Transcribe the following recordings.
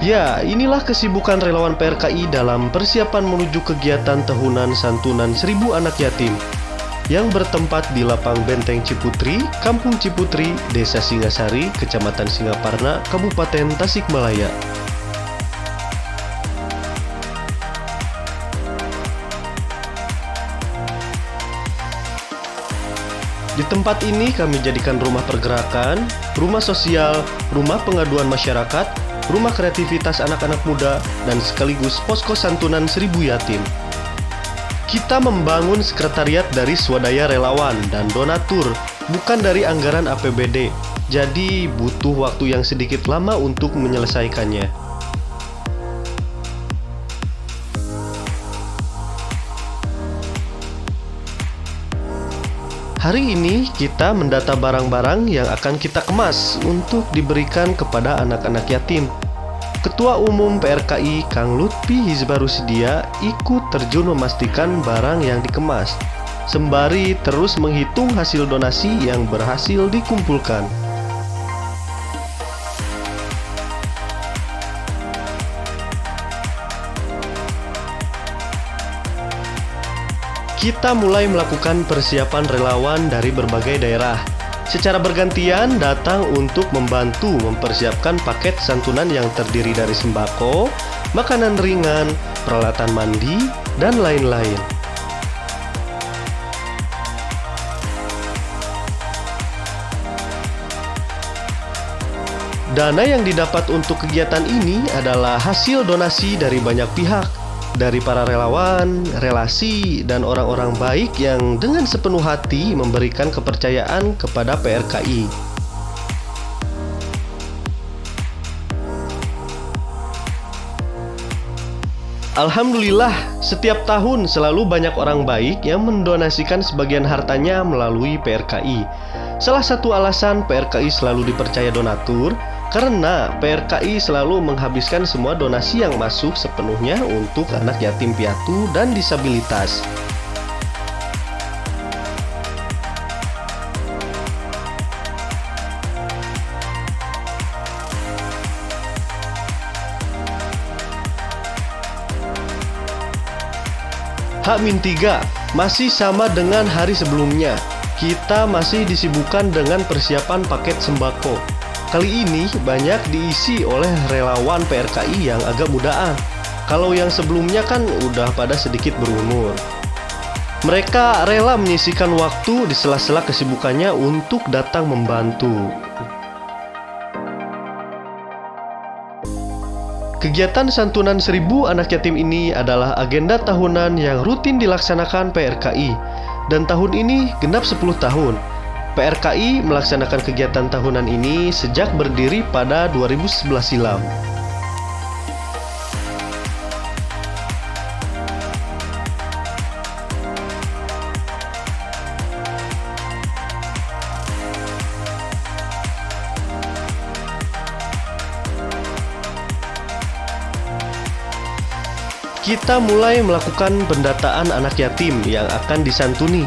Ya, inilah kesibukan relawan PRKI dalam persiapan menuju kegiatan tahunan santunan 1000 anak yatim yang bertempat di Lapang Benteng Ciputri, Kampung Ciputri, Desa Singasari, Kecamatan Singaparna, Kabupaten Tasikmalaya. Di tempat ini kami jadikan rumah pergerakan, rumah sosial, rumah pengaduan masyarakat, rumah kreativitas anak-anak muda, dan sekaligus posko santunan 1000 yatim. Kita membangun sekretariat dari swadaya relawan dan donatur, bukan dari anggaran APBD, jadi butuh waktu yang sedikit lama untuk menyelesaikannya. Hari ini kita mendata barang-barang yang akan kita kemas untuk diberikan kepada anak-anak yatim. Ketua Umum PRKI Kang Lutfi Hizbarusidia ikut terjun memastikan barang yang dikemas, sembari terus menghitung hasil donasi yang berhasil dikumpulkan. Kita mulai melakukan persiapan relawan dari berbagai daerah. Secara bergantian datang untuk membantu mempersiapkan paket santunan yang terdiri dari sembako, makanan ringan, peralatan mandi, dan lain-lain. Dana yang didapat untuk kegiatan ini adalah hasil donasi dari banyak pihak, dari para relawan, relasi, dan orang-orang baik yang dengan sepenuh hati memberikan kepercayaan kepada PRKI. Alhamdulillah, setiap tahun selalu banyak orang baik yang mendonasikan sebagian hartanya melalui PRKI. Salah satu alasan PRKI selalu dipercaya donatur karena PRKI selalu menghabiskan semua donasi yang masuk sepenuhnya untuk anak yatim piatu dan disabilitas. H-3 masih sama dengan hari sebelumnya. Kita masih disibukkan dengan persiapan paket sembako. Kali ini banyak diisi oleh relawan PRKI yang agak mudaan. Kalau yang sebelumnya kan udah pada sedikit berumur. Mereka rela menyisihkan waktu di sela-sela kesibukannya untuk datang membantu. Kegiatan santunan 1000 anak yatim ini adalah agenda tahunan yang rutin dilaksanakan PRKI. Dan tahun ini genap 10 tahun. PRKI melaksanakan kegiatan tahunan ini sejak berdiri pada 2011 silam. Kita mulai melakukan pendataan anak yatim yang akan disantuni,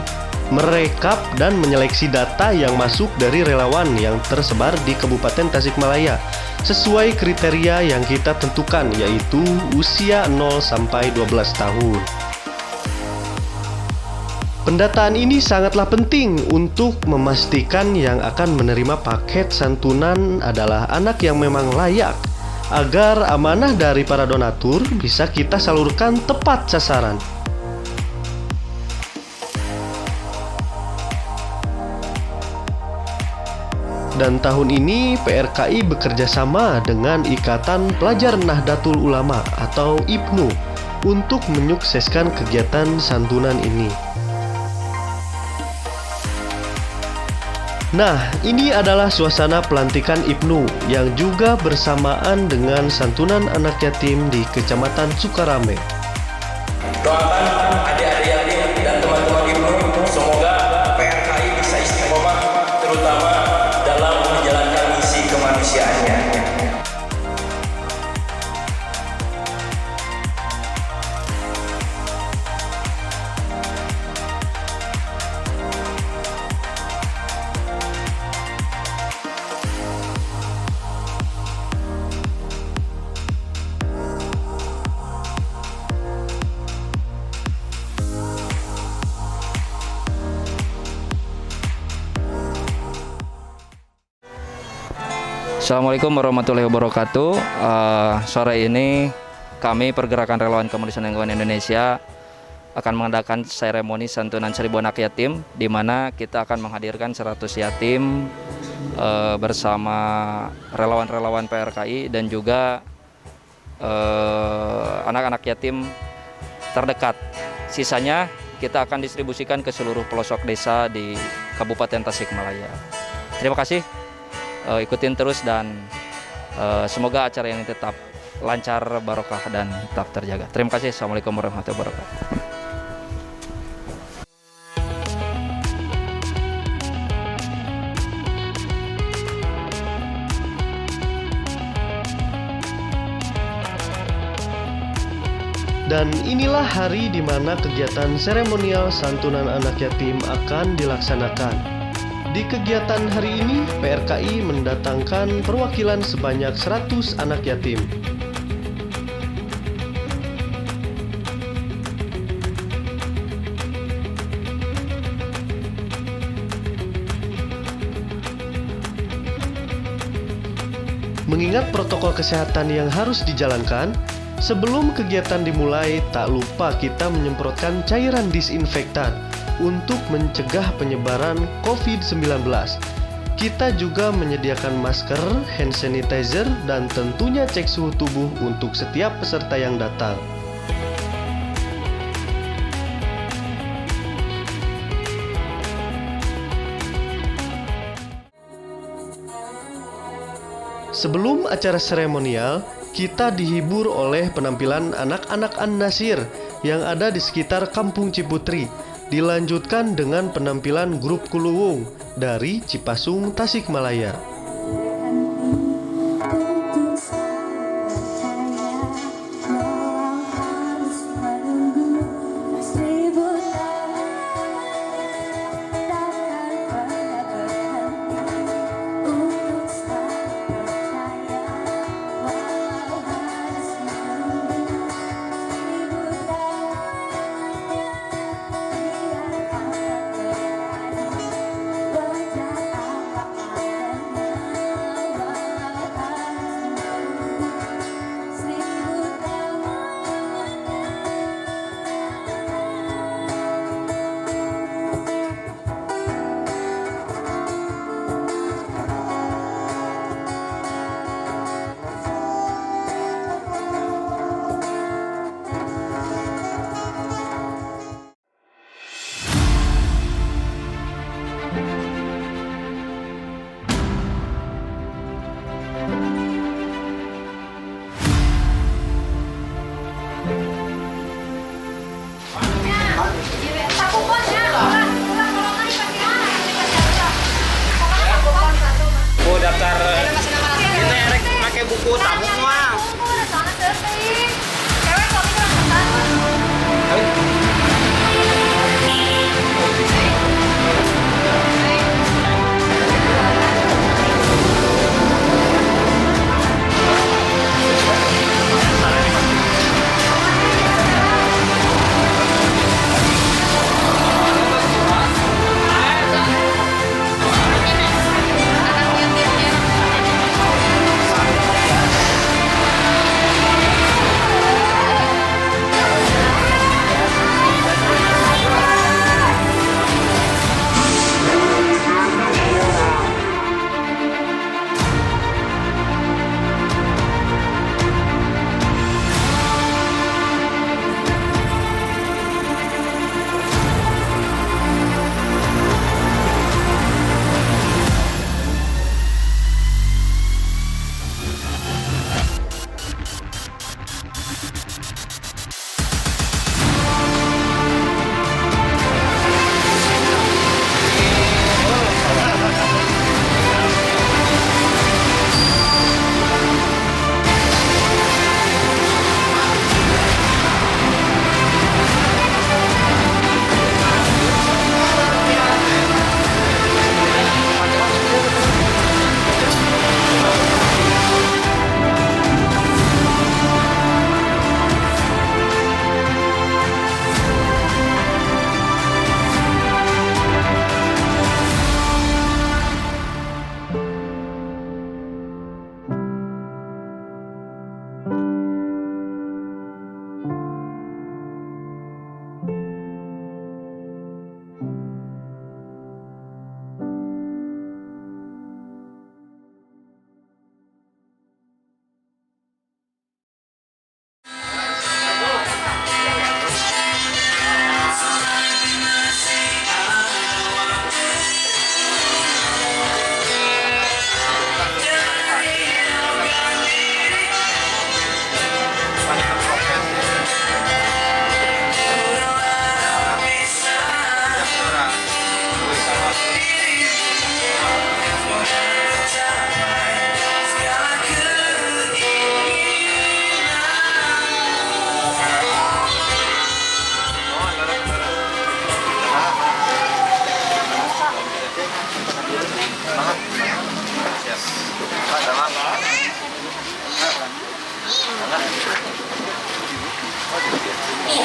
merekap dan menyeleksi data yang masuk dari relawan yang tersebar di Kabupaten Tasikmalaya sesuai kriteria yang kita tentukan, yaitu usia 0 sampai 12 tahun. Pendataan ini sangatlah penting untuk memastikan yang akan menerima paket santunan adalah anak yang memang layak, agar amanah dari para donatur bisa kita salurkan tepat sasaran. Dan tahun ini PRKI bekerja sama dengan Ikatan Pelajar Nahdlatul Ulama atau IPNU untuk menyukseskan kegiatan santunan ini. Nah, ini adalah suasana pelantikan IPNU yang juga bersamaan dengan santunan anak yatim di Kecamatan Sukarame. Doakan adik-adik yatim dan teman-teman IPNU semoga PRKI bisa istiqomah terutama dalam menjalankan misi kemanusiaannya. Assalamualaikum warahmatullahi wabarakatuh. Sore ini kami Pergerakan Relawan Kemanusiaan Lingkungan Indonesia akan mengadakan seremoni santunan 1000 anak yatim, di mana kita akan menghadirkan 100 yatim bersama relawan-relawan PRKI dan juga anak-anak yatim terdekat. Sisanya kita akan distribusikan ke seluruh pelosok desa di Kabupaten Tasikmalaya. Terima kasih. Ikutin terus dan semoga acara ini tetap lancar, barokah dan tetap terjaga. Terima kasih. Assalamualaikum warahmatullahi wabarakatuh. Dan inilah hari di mana kegiatan seremonial santunan anak yatim akan dilaksanakan. Di kegiatan hari ini, PRKI mendatangkan perwakilan sebanyak 100 anak yatim. Mengingat protokol kesehatan yang harus dijalankan, sebelum kegiatan dimulai, tak lupa kita menyemprotkan cairan disinfektan untuk mencegah penyebaran COVID-19. Kita juga menyediakan masker, hand sanitizer, dan tentunya cek suhu tubuh untuk setiap peserta yang datang. Sebelum acara seremonial, kita dihibur oleh penampilan anak-anak An-Nasir yang ada di sekitar Kampung Ciputri. Dilanjutkan dengan penampilan grup Kuluwung dari Cipasung, Tasikmalaya. Daftar kita erek pakai buku tabung mah.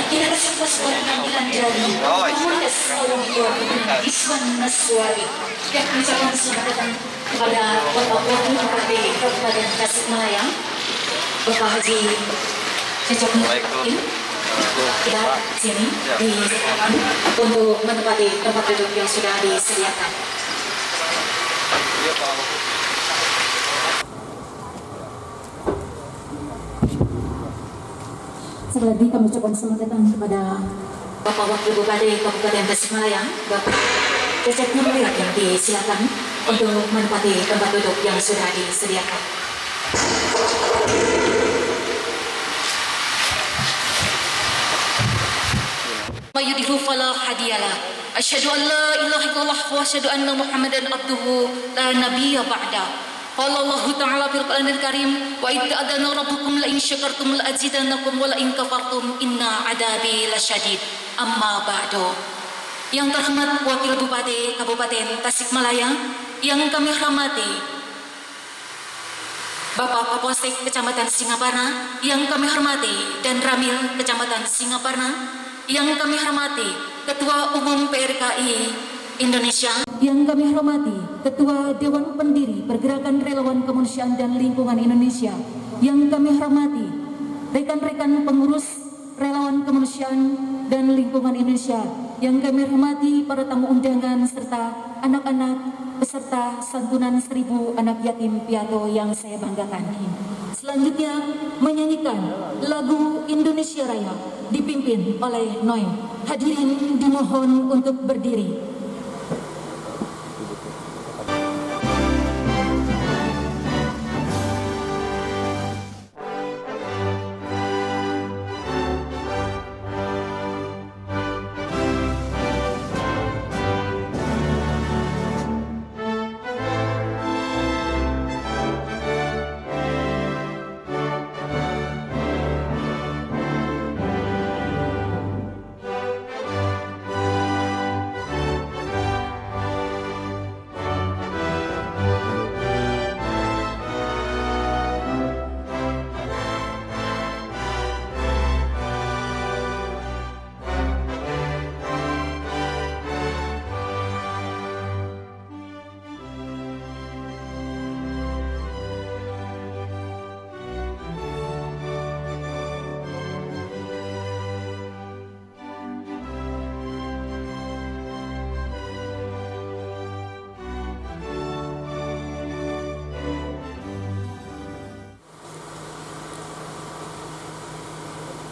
Kita kasih penampilan dari Kapolres Solo Iswan Naswari yang mengucapkan selamat datang kepada Bapak Wakil Bupati Kabupaten Tasikmalaya, Bapak Haji Cecep Nurudin. Kita sini disediakan untuk menempati tempat duduk yang sudah disediakan. Sekali lagi kami ucapkan selamat datang kepada Bapak Wakil Bupati Kabupaten Tasikmalaya, Bapak Cecep Nurudin, yang disilakan untuk menempati tempat duduk yang sudah disediakan. Mayudhihu fala hadiyalah. Asyhadu an la ilaha illallah wa asyhadu anna Muhammadan abduhu la nabiyya ba'da. Qala Allah Ta'ala fil Qur'anil Karim, wa idza adana rabbukum la in syakartum la azidannakum wa la in kafartum inna adabi lasyadid. Amma ba'du. Yang terhormat Wakil Bupati Kabupaten Tasikmalaya, yang kami hormati Bapak Kapolsek Kecamatan Singaparna, yang kami hormati dan Ramil Kecamatan Singaparna, yang kami hormati Ketua Umum PRKI Indonesia, yang kami hormati Ketua Dewan Pendiri Pergerakan Relawan Kemanusiaan dan Lingkungan Indonesia, yang kami hormati rekan-rekan pengurus Relawan Kemanusiaan dan Lingkungan Indonesia, yang kami hormati para tamu undangan serta anak-anak peserta santunan 1000 anak yatim piatu yang saya banggakan. Selanjutnya menyanyikan lagu Indonesia Raya dipimpin oleh Noi. Hadirin dimohon untuk berdiri.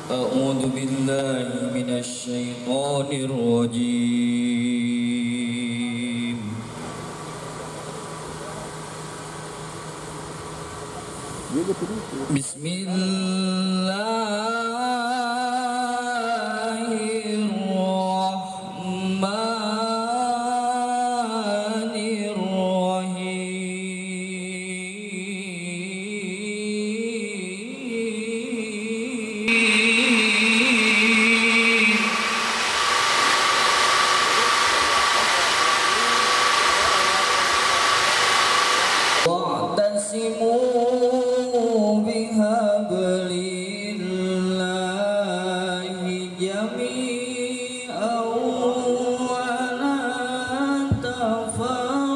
أعوذ بالله من الشيطان الرجيم بسم الله الرحمن الرحيم واعتصموا بحبل الله جميعا ولا تفرقوا.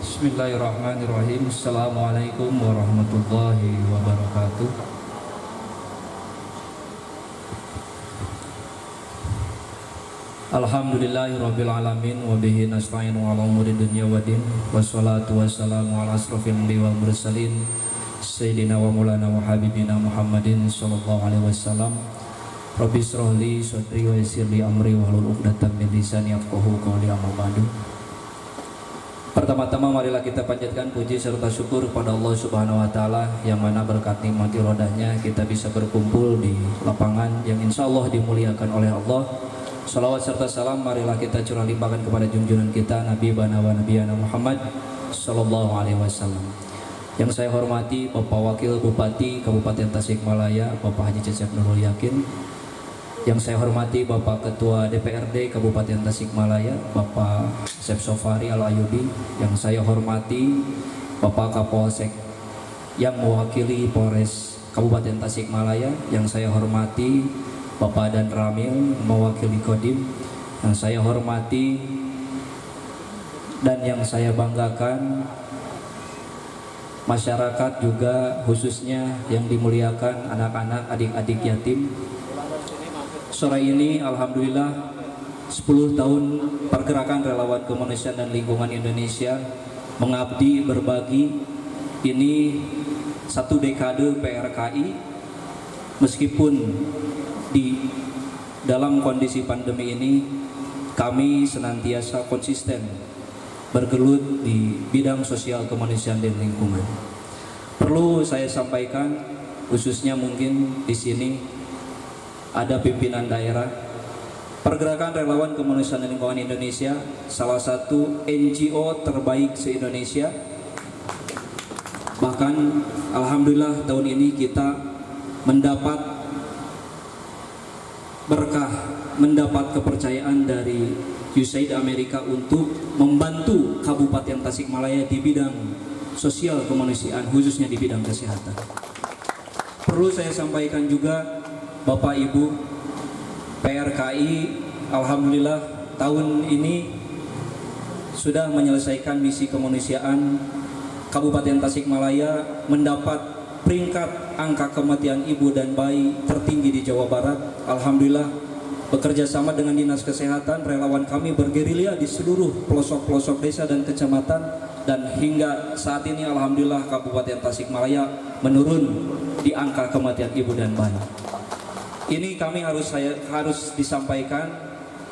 Bismillahirrahmanirrahim. Assalamualaikum warahmatullahi wabarakatuh. Alhamdulillahirabbil alamin wa bihi nasta'inu 'ala umuri dunya waddin. Wassalatu wassalamu 'ala asrofil anbiya'i wal mursalin sayyidina wa maulana wa habibina Muhammadin sallallahu alaihi wasallam. Rabbi shrah li sadri wa yassir li amri wahlul 'uqdatam min lisani yafqahu qawli. Amma ba'du. Pertama-tama marilah kita panjatkan puji serta syukur kepada Allah Subhanahu wa taala yang mana berkat nikmat irodahnya kita bisa berkumpul di lapangan yang insya Allah dimuliakan oleh Allah. Salawat serta salam marilah kita curah limpahkan kepada junjungan kita Nabi wa Nabiyana Muhammad sallallahu alaihi wasallam. Yang saya hormati Bapak Wakil Bupati Kabupaten Tasikmalaya Bapak Haji Cecep Nurul Yakin. Yang saya hormati Bapak Ketua DPRD Kabupaten Tasikmalaya Bapak Sep Sofari Al Ayubi. Yang saya hormati Bapak Kapolsek yang mewakili Polres Kabupaten Tasikmalaya. Yang saya hormati Bapak dan Ramil mewakili Kodim, yang saya hormati dan yang saya banggakan masyarakat juga, khususnya yang dimuliakan anak-anak, adik-adik yatim. Sore ini alhamdulillah 10 tahun pergerakan relawan kemanusiaan dan lingkungan Indonesia mengabdi berbagi. Ini 1 dekade PRKI, meskipun di dalam kondisi pandemi ini kami senantiasa konsisten bergelut di bidang sosial kemanusiaan dan lingkungan. Perlu saya sampaikan, khususnya mungkin di sini ada pimpinan daerah, Pergerakan Relawan Kemanusiaan dan Lingkungan Indonesia, salah satu NGO terbaik se-Indonesia. Bahkan alhamdulillah tahun ini kita mendapat berkah, mendapat kepercayaan dari USAID Amerika untuk membantu Kabupaten Tasikmalaya di bidang sosial kemanusiaan, khususnya di bidang kesehatan. Perlu saya sampaikan juga, Bapak Ibu, PRKI alhamdulillah tahun ini sudah menyelesaikan misi kemanusiaan. Kabupaten Tasikmalaya mendapat peringkat angka kematian ibu dan bayi tertinggi di Jawa Barat. Alhamdulillah, bekerja sama dengan Dinas Kesehatan, relawan kami bergerilya di seluruh pelosok-pelosok desa dan kecamatan, dan hingga saat ini alhamdulillah Kabupaten Tasikmalaya menurun di angka kematian ibu dan bayi. Ini kami harus disampaikan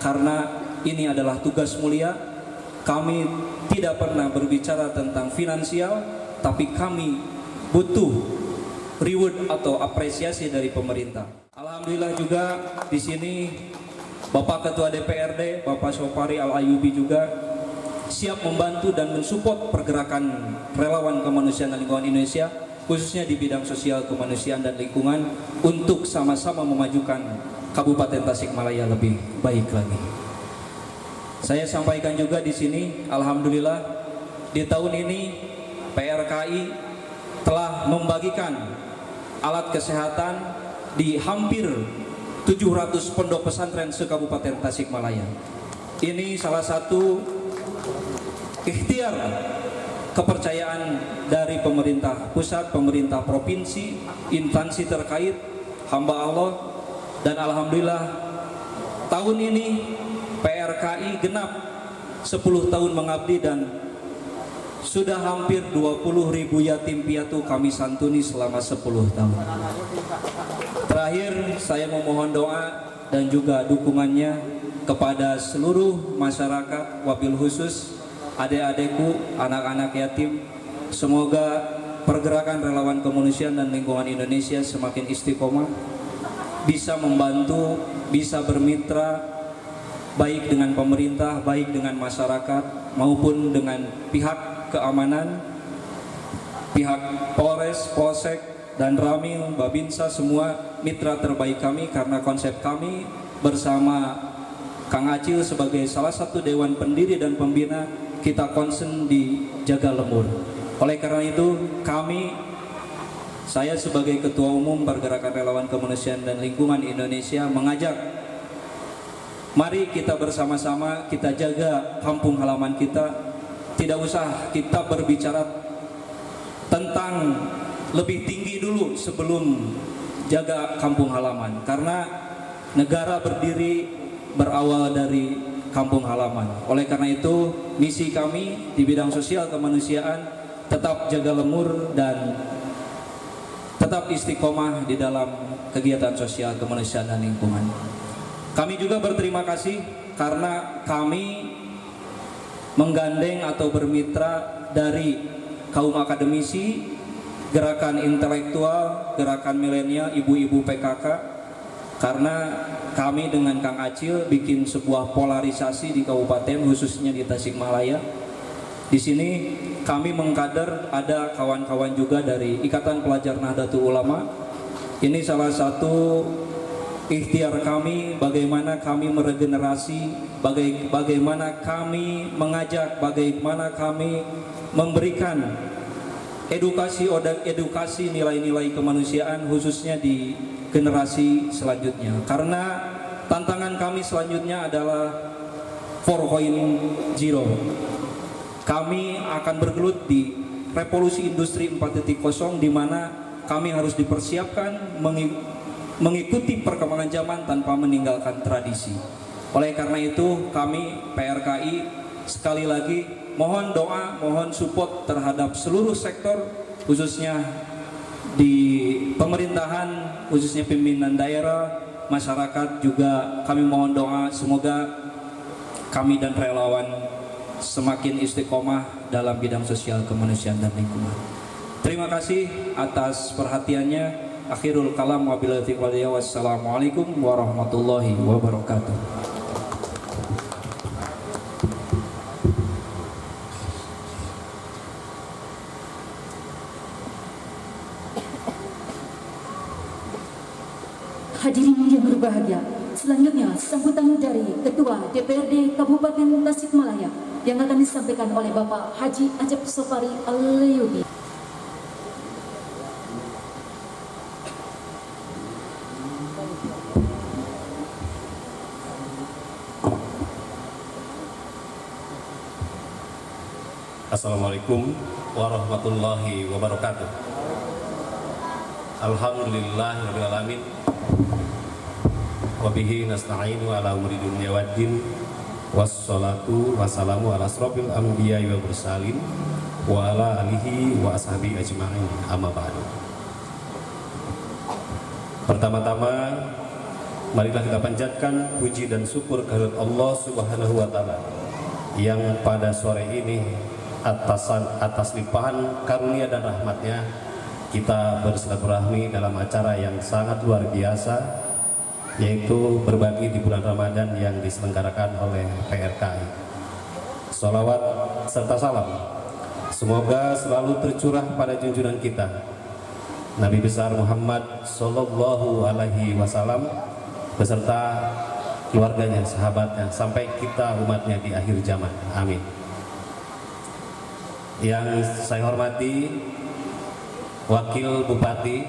karena ini adalah tugas mulia. Kami tidak pernah berbicara tentang finansial, tapi kami butuh reward atau apresiasi dari pemerintah. Alhamdulillah juga di sini Bapak Ketua DPRD, Bapak Sopari Al-Ayubi juga siap membantu dan mensupport pergerakan relawan kemanusiaan dan lingkungan Indonesia, khususnya di bidang sosial kemanusiaan dan lingkungan, untuk sama-sama memajukan Kabupaten Tasikmalaya lebih baik lagi. Saya sampaikan juga di sini, alhamdulillah di tahun ini PRKI telah membagikan alat kesehatan di hampir 700 pondok pesantren se-Kabupaten Tasikmalaya. Ini salah satu ikhtiar kepercayaan dari pemerintah pusat, pemerintah provinsi, instansi terkait, hamba Allah, dan alhamdulillah tahun ini PRKI genap 10 tahun mengabdi dan sudah hampir 20.000 yatim piatu kami santuni selama 10 tahun. Terakhir saya memohon doa dan juga dukungannya kepada seluruh masyarakat, wabil khusus adik-adikku, anak-anak yatim. Semoga pergerakan relawan kemanusiaan dan lingkungan Indonesia semakin istiqomah, bisa membantu, bisa bermitra baik dengan pemerintah, baik dengan masyarakat, maupun dengan pihak keamanan, pihak Polres, Polsek, dan Ramil, Babinsa, semua mitra terbaik kami, karena konsep kami bersama Kang Acil sebagai salah satu dewan pendiri dan pembina, kita concern di Jaga Lemur. Oleh karena itu saya sebagai Ketua Umum Pergerakan Relawan Kemanusiaan dan Lingkungan Indonesia mengajak, mari kita bersama-sama kita jaga kampung halaman kita. Tidak usah kita berbicara tentang lebih tinggi dulu sebelum jaga kampung halaman, karena negara berdiri berawal dari kampung halaman. Oleh karena itu, misi kami di bidang sosial kemanusiaan tetap jaga lemur dan tetap istiqomah di dalam kegiatan sosial kemanusiaan dan lingkungan. Kami juga berterima kasih karena kami menggandeng atau bermitra dari kaum akademisi, gerakan intelektual, gerakan milenial, ibu-ibu PKK, karena kami dengan Kang Acil bikin sebuah polarisasi di kabupaten, khususnya di Tasikmalaya. Di sini kami mengkader ada kawan-kawan juga dari Ikatan Pelajar Nahdlatul Ulama. Ini salah satu ikhtiar kami, bagaimana kami meregenerasi, bagaimana kami mengajak, bagaimana kami memberikan edukasi nilai-nilai kemanusiaan khususnya di generasi selanjutnya. Karena tantangan kami selanjutnya adalah 4.0. Kami akan bergelut di revolusi industri 4.0 di mana kami harus dipersiapkan mengikuti perkembangan zaman tanpa meninggalkan tradisi. Oleh karena itu kami PRKI sekali lagi mohon doa, mohon support terhadap seluruh sektor khususnya di pemerintahan, khususnya pimpinan daerah, masyarakat juga kami mohon doa semoga kami dan relawan semakin istiqomah dalam bidang sosial kemanusiaan dan lingkungan. Terima kasih atas perhatiannya. Akhirul kalam wabillahi taufiq wal hidayah. Wassalamualaikum warahmatullahi wabarakatuh. Hadirin yang berbahagia, selanjutnya sambutan dari Ketua DPRD Kabupaten Tasikmalaya yang akan disampaikan oleh Bapak Haji Ajep Sofari Al-Leyubi. Assalamualaikum warahmatullahi wabarakatuh. Alhamdulillahirabbil alamin. Wa bihi nasta'inu ala umuri dunya waddin. Wassalatu wassalamu ala asrofil anbiya'i wal mursalin wa ala alihi wa ashabihi ajma'in. Amma ba'du. Pertama-tama marilah kita panjatkan puji dan syukur kehadirat Allah Subhanahu wa taala yang pada sore ini atas limpahan karunia dan rahmatnya kita bersilaturahmi dalam acara yang sangat luar biasa, yaitu berbagi di bulan Ramadan yang diselenggarakan oleh PRKI. Salawat serta salam semoga selalu tercurah pada junjungan kita Nabi besar Muhammad Sallallahu Alaihi Wasallam beserta keluarganya, sahabatnya, sampai kita umatnya di akhir zaman. Amin. Yang saya hormati Wakil Bupati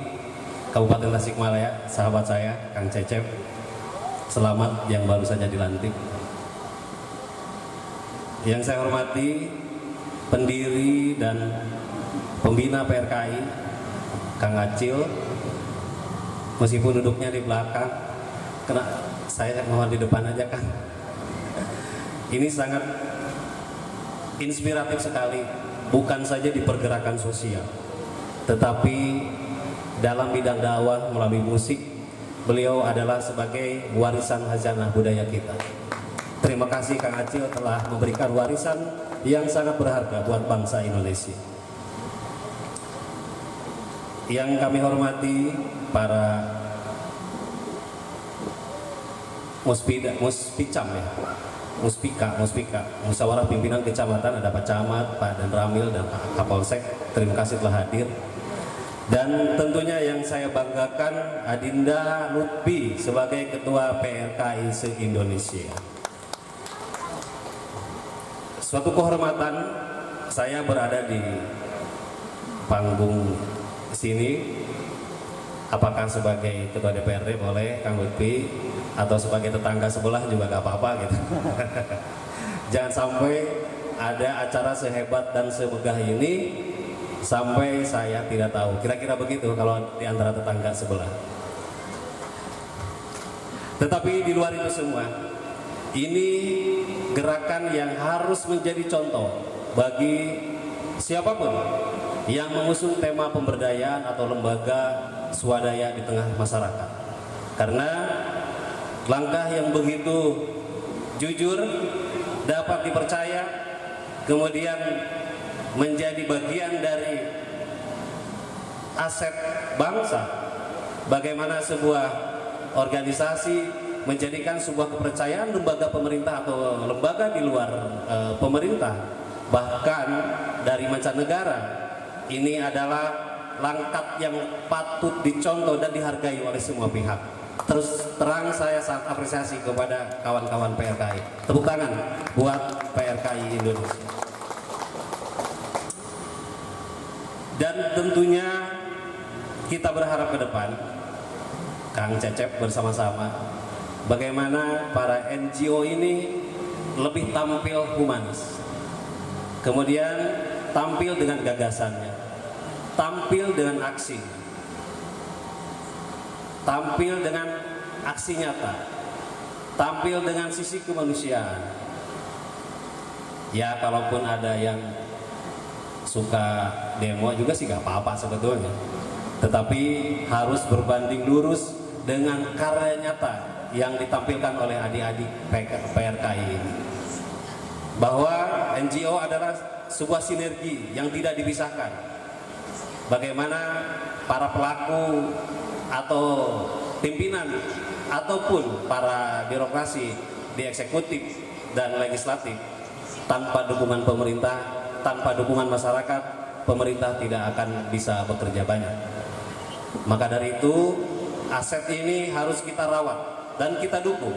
Kabupaten Tasikmalaya, sahabat saya Kang Cecep, selamat yang baru saja dilantik. Yang saya hormati pendiri dan pembina PRKI Kang Acil, meskipun duduknya di belakang, kena saya mohon di depan aja Kang. Ini sangat inspiratif sekali, bukan saja di pergerakan sosial, tetapi dalam bidang dakwah melalui musik. Beliau adalah sebagai warisan khazanah budaya kita. Terima kasih Kang Acil telah memberikan warisan yang sangat berharga buat bangsa Indonesia. Yang kami hormati para muspicam ya, muspika, musyawarah pimpinan kecamatan, ada Pak Camat, Pak Dan Ramil, dan Pak Kapolsek. Terima kasih telah hadir. Dan tentunya yang saya banggakan Adinda Lutfi sebagai Ketua PRKI se-Indonesia. Suatu kehormatan saya berada di panggung sini, apakah sebagai Ketua DPRD boleh Kang Lutfi, atau sebagai tetangga sebelah juga gak apa-apa gitu. Jangan sampai ada acara sehebat dan semegah ini sampai saya tidak tahu. Kira-kira begitu kalau di antara tetangga sebelah. Tetapi di luar itu semua, ini gerakan yang harus menjadi contoh bagi siapapun yang mengusung tema pemberdayaan atau lembaga swadaya di tengah masyarakat. Karena langkah yang begitu jujur, dapat dipercaya, kemudian menjadi bagian dari aset bangsa. Bagaimana sebuah organisasi menjadikan sebuah kepercayaan lembaga pemerintah atau lembaga di luar pemerintah, bahkan dari mancanegara. Ini adalah langkah yang patut dicontoh dan dihargai oleh semua pihak. Terus terang saya sangat apresiasi kepada kawan-kawan PRKI. Tepuk tangan buat PRKI Indonesia. Dan tentunya kita berharap ke depan, Kang Cecep bersama-sama, bagaimana para NGO ini lebih tampil humanis, kemudian tampil dengan gagasannya, tampil dengan aksi, tampil dengan aksi nyata, tampil dengan sisi kemanusiaan. Ya kalaupun ada yang suka demo juga sih gak apa-apa sebetulnya, tetapi harus berbanding lurus dengan karya nyata yang ditampilkan oleh adik-adik PRKI ini, bahwa NGO adalah sebuah sinergi yang tidak dipisahkan. Bagaimana para pelaku atau pimpinan ataupun para birokrasi di eksekutif dan legislatif, tanpa dukungan pemerintah, tanpa dukungan masyarakat, pemerintah tidak akan bisa bekerja banyak. Maka dari itu, aset ini harus kita rawat dan kita dukung.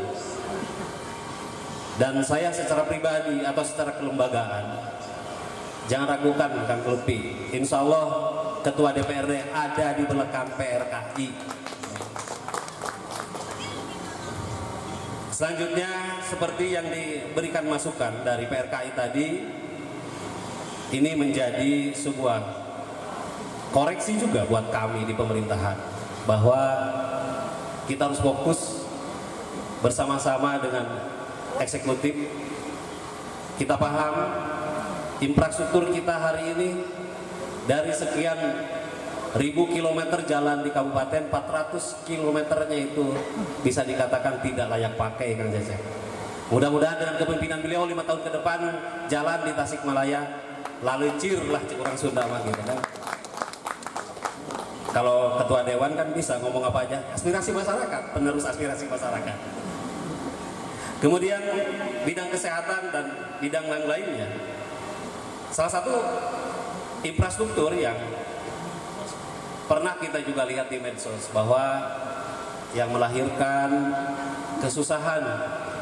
Dan saya secara pribadi atau secara kelembagaan, jangan ragukan Kang Klupi, insya Allah Ketua DPRD ada di belakang PRKI. Selanjutnya, seperti yang diberikan masukan dari PRKI tadi, ini menjadi sebuah koreksi juga buat kami di pemerintahan, bahwa kita harus fokus bersama-sama dengan eksekutif. Kita paham infrastruktur kita hari ini dari sekian ribu kilometer jalan di kabupaten, 400 kilometernya itu bisa dikatakan tidak layak pakai, Kang Cecep. Mudah-mudahan dengan kepemimpinan beliau 5 tahun ke depan, jalan di Tasikmalaya lalu cirlah orang Sunda mah gitu kan. Kalau ketua dewan kan bisa ngomong apa aja, aspirasi masyarakat, penerus aspirasi masyarakat. Kemudian bidang kesehatan dan bidang lain-lainnya. Salah satu infrastruktur yang pernah kita juga lihat di medsos, bahwa yang melahirkan kesusahan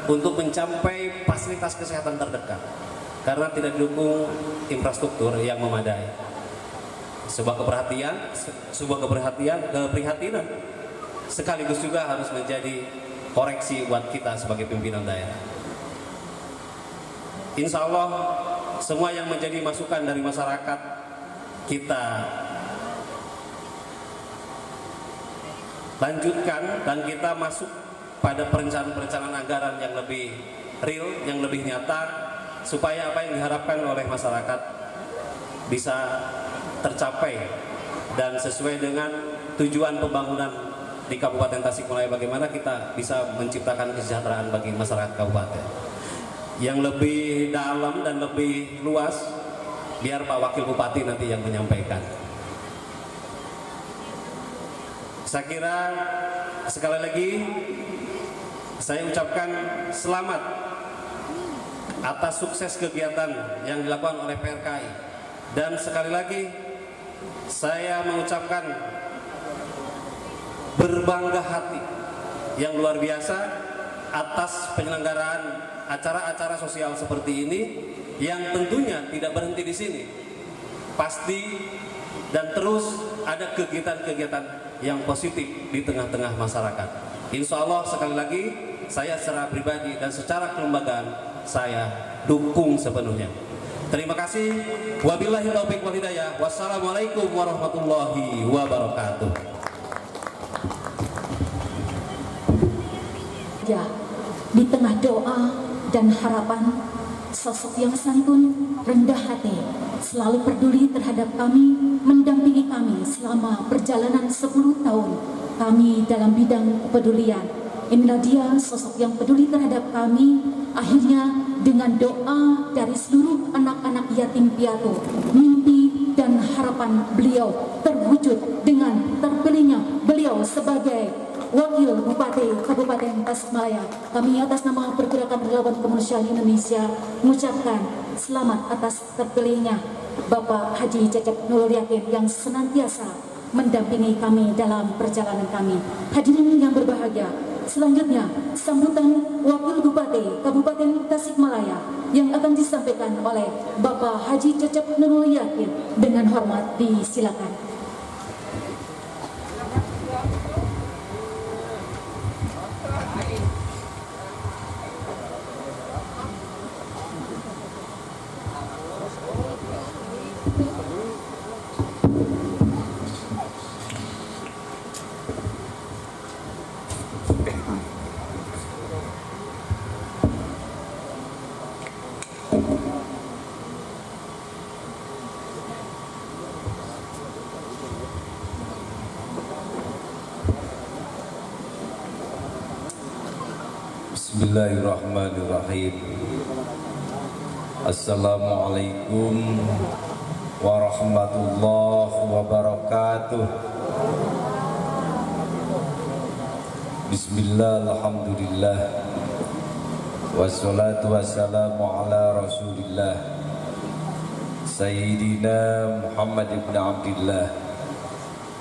untuk mencapai fasilitas kesehatan terdekat karena tidak didukung infrastruktur yang memadai. Sebuah keprihatinan sekaligus juga harus menjadi koreksi buat kita sebagai pimpinan daerah. Insya Allah semua yang menjadi masukan dari masyarakat kita lanjutkan, dan kita masuk pada perencanaan anggaran yang lebih real, yang lebih nyata, supaya apa yang diharapkan oleh masyarakat bisa tercapai dan sesuai dengan tujuan pembangunan di Kabupaten Tasikmalaya. Bagaimana kita bisa menciptakan kesejahteraan bagi masyarakat kabupaten yang lebih dalam dan lebih luas, biar Pak Wakil Bupati nanti yang menyampaikan. Saya kira sekali lagi saya ucapkan selamat atas sukses kegiatan yang dilakukan oleh PRKI, dan sekali lagi saya mengucapkan berbangga hati yang luar biasa atas penyelenggaraan acara-acara sosial seperti ini, yang tentunya tidak berhenti di sini, pasti dan terus ada kegiatan-kegiatan yang positif di tengah-tengah masyarakat. Insya Allah sekali lagi saya secara pribadi dan secara kelembagaan saya dukung sepenuhnya. Terima kasih. Wabillahi taufiq wal hidayah. Wassalamualaikum warahmatullahi wabarakatuh. Ya, di tengah doa dan harapan, sosok yang santun, rendah hati, selalu peduli terhadap kami, mendampingi kami selama perjalanan 10 tahun kami dalam bidang kepedulian. Inilah dia sosok yang peduli terhadap kami. Akhirnya dengan doa dari seluruh anak-anak yatim piatu, mimpi dan harapan beliau terwujud dengan terpilihnya beliau sebagai Wakil Bupati Kabupaten Tasikmalaya. Kami atas nama Pergerakan Relawan Kemanusiaan Indonesia mengucapkan selamat atas terpilihnya Bapak Haji Cecep Nurul Yakin yang senantiasa mendampingi kami dalam perjalanan kami. Hadirin yang berbahagia, Selanjutnya, sambutan Wakil Bupati Kabupaten Tasikmalaya yang akan disampaikan oleh Bapak Haji Cecep Nurul Yakin. Dengan hormat disilakan. Bismillahirrahmanirrahim. Assalamualaikum warahmatullahi wabarakatuh. Bismillah, alhamdulillah, wassalatu wassalamu ala rasulillah Sayyidina Muhammad ibn Abdillah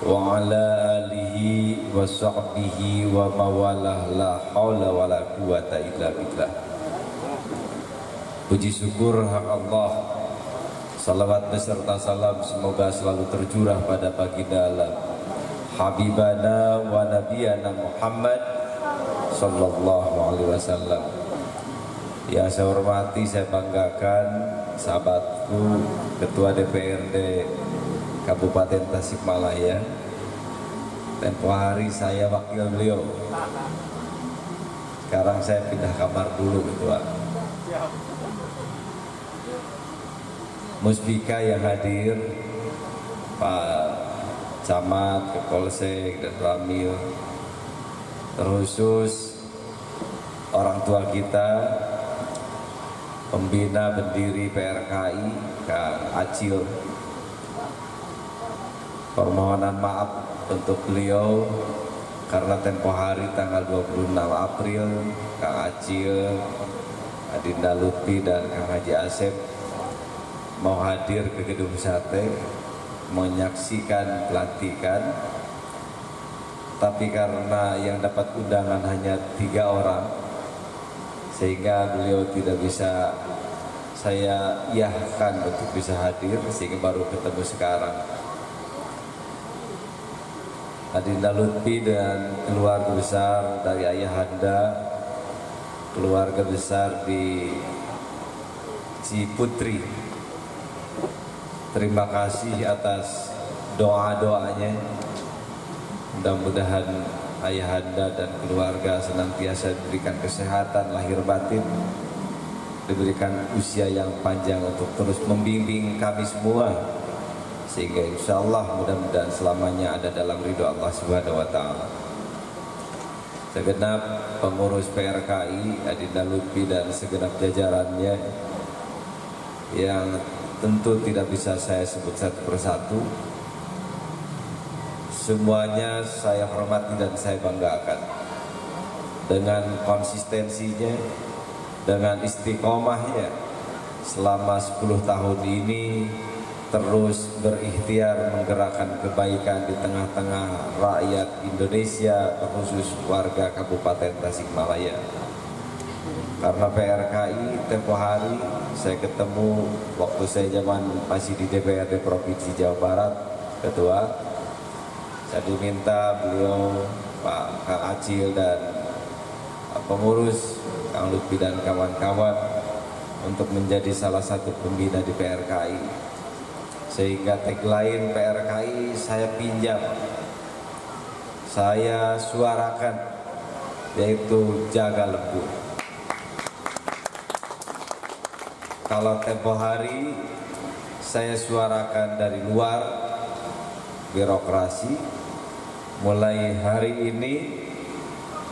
wa ala alihi wa sahbihi wa mawalah, la hawla wa la quwata illa billah. Puji syukur hak Allah, salawat beserta salam semoga selalu tercurah pada baginda alam Habibana wa Nabiyana Muhammad sallallahu alaihi wasallam. Yang saya hormati, saya banggakan sahabatku Ketua DPRD Kabupaten Tasikmalaya. Tempo hari saya wakil beliau. Sekarang saya pindah kamar dulu, Ketua. Muspika yang hadir, Pak Camat, Kapolsek, dan Ramil, terkhusus orang tua kita, pembina pendiri PRKI, Kang Acil. Permohonan maaf untuk beliau karena tempo hari tanggal 26 April Kang Acil, Adinda Lutfi, dan Kang Haji Asep mau hadir ke Gedung Sate menyaksikan pelantikan, tapi karena yang dapat undangan hanya 3 orang sehingga beliau tidak bisa saya iyahkan untuk bisa hadir, sehingga baru ketemu sekarang. Adinda Lutfi dan keluarga besar dari ayahanda, keluarga besar di Ciputri, terima kasih atas doa-doanya. Mudah-mudahan ayahanda dan keluarga senantiasa diberikan kesehatan lahir batin, diberikan usia yang panjang untuk terus membimbing kami semua, sehingga insya Allah mudah-mudahan selamanya ada dalam ridho Allah Subhanahu wa Ta'ala. Segenap pengurus PRKI, Adinda Lutfi dan segenap jajarannya yang tentu tidak bisa saya sebut satu persatu, semuanya saya hormati dan saya banggakan dengan konsistensinya, dengan istiqomahnya selama 10 tahun ini, terus berikhtiar menggerakkan kebaikan di tengah-tengah rakyat Indonesia, terkhusus warga Kabupaten Tasikmalaya. Karena PRKI tempo hari saya ketemu waktu saya zaman masih di DPRD Provinsi Jawa Barat, Ketua. Saya diminta beliau, Pak Kang Acil dan pengurus Kang Lutfi dan kawan-kawan untuk menjadi salah satu pembina di PRKI. Sehingga tagline PRKI saya pinjam, saya suarakan, yaitu jaga lembur. Kalau tempo hari saya suarakan dari luar birokrasi, mulai hari ini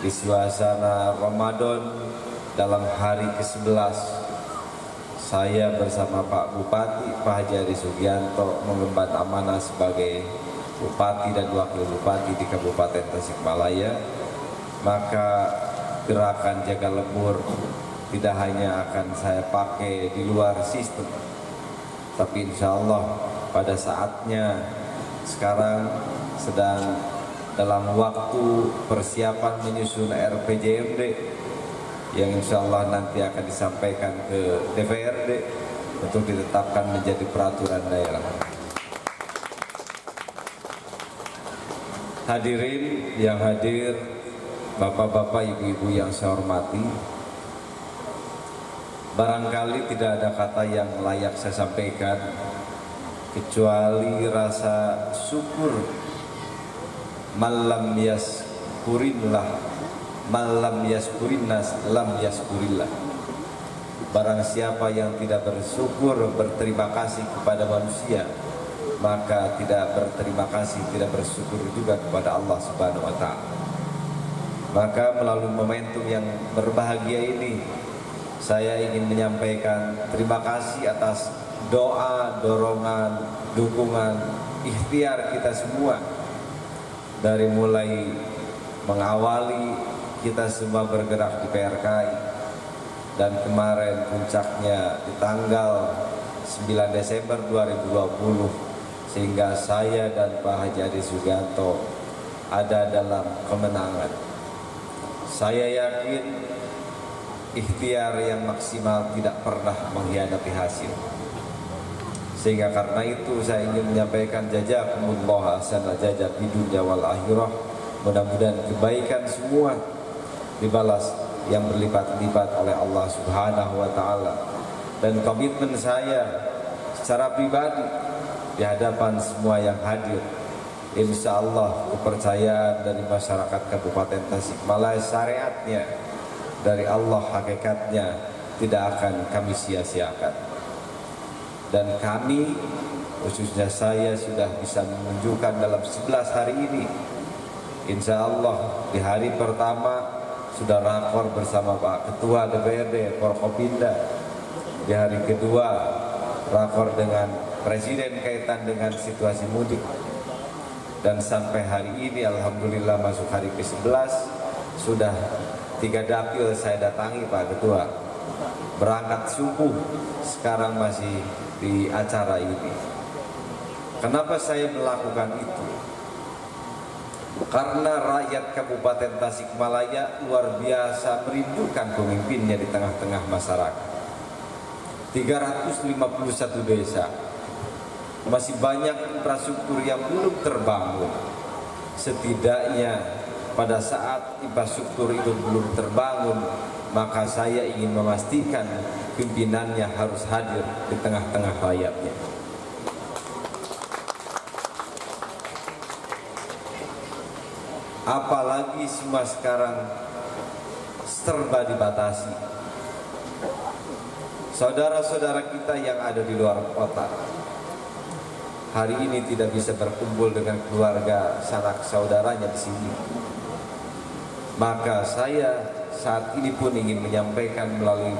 di suasana Ramadan dalam hari ke-11, saya bersama Pak Bupati, Pak Haji Adi Sugianto, mengemban amanah sebagai Bupati dan Wakil Bupati di Kabupaten Tasikmalaya. Maka gerakan jaga lembur tidak hanya akan saya pakai di luar sistem, tapi insya Allah pada saatnya sekarang sedang dalam waktu persiapan menyusun RPJMD yang insya Allah nanti akan disampaikan ke DPRD untuk ditetapkan menjadi peraturan daerah. Hadirin yang hadir, bapak-bapak, ibu-ibu yang saya hormati, barangkali tidak ada kata yang layak saya sampaikan kecuali rasa syukur. Malam yaskurillah, malam yaskurinnas, lam yaskurillah. Barang siapa yang tidak bersyukur, berterima kasih kepada manusia, maka tidak berterima kasih, tidak bersyukur juga kepada Allah Subhanahu wa Ta'ala. Maka melalui momentum yang berbahagia ini, saya ingin menyampaikan terima kasih atas doa, dorongan, dukungan, ikhtiar kita semua. Dari mulai mengawali kita semua bergerak di PRKI, dan kemarin puncaknya di tanggal 9 Desember 2020, sehingga saya dan Pak Haji Adi Sugianto ada dalam kemenangan. Saya yakin ikhtiar yang maksimal tidak pernah mengkhianati hasil. Sehingga karena itu saya ingin menyampaikan jazakumullah hasanal jazaa fid dunya wal akhirah. Mudah-mudahan kebaikan semua dibalas yang berlipat-lipat oleh Allah Subhanahu wa Ta'ala. Dan komitmen saya secara pribadi di hadapan semua yang hadir, insya Allah kepercayaan dari masyarakat Kabupaten Tasikmalaya, syariatnya dari Allah, hakikatnya tidak akan kami sia-siakan. Dan kami, khususnya saya, sudah bisa menunjukkan dalam 11 hari ini, insya Allah di hari pertama sudah rakor bersama Pak Ketua DPRD Forkopimda, di hari kedua rakor dengan Presiden kaitan dengan situasi mudik, dan sampai hari ini alhamdulillah masuk hari ke-11 sudah 3 dapil saya datangi Pak Ketua, berangkat subuh, sekarang masih di acara ini. Kenapa saya melakukan itu? Karena rakyat Kabupaten Tasikmalaya luar biasa merindukan pemimpinnya di tengah-tengah masyarakat. 351 desa, masih banyak infrastruktur yang belum terbangun. Setidaknya pada saat infrastruktur itu belum terbangun, maka saya ingin memastikan pimpinannya harus hadir di tengah-tengah rakyatnya. Apalagi semua sekarang serba dibatasi. Saudara-saudara kita yang ada di luar kota hari ini tidak bisa berkumpul dengan keluarga sanak saudaranya di sini. Maka saya saat ini pun ingin menyampaikan melalui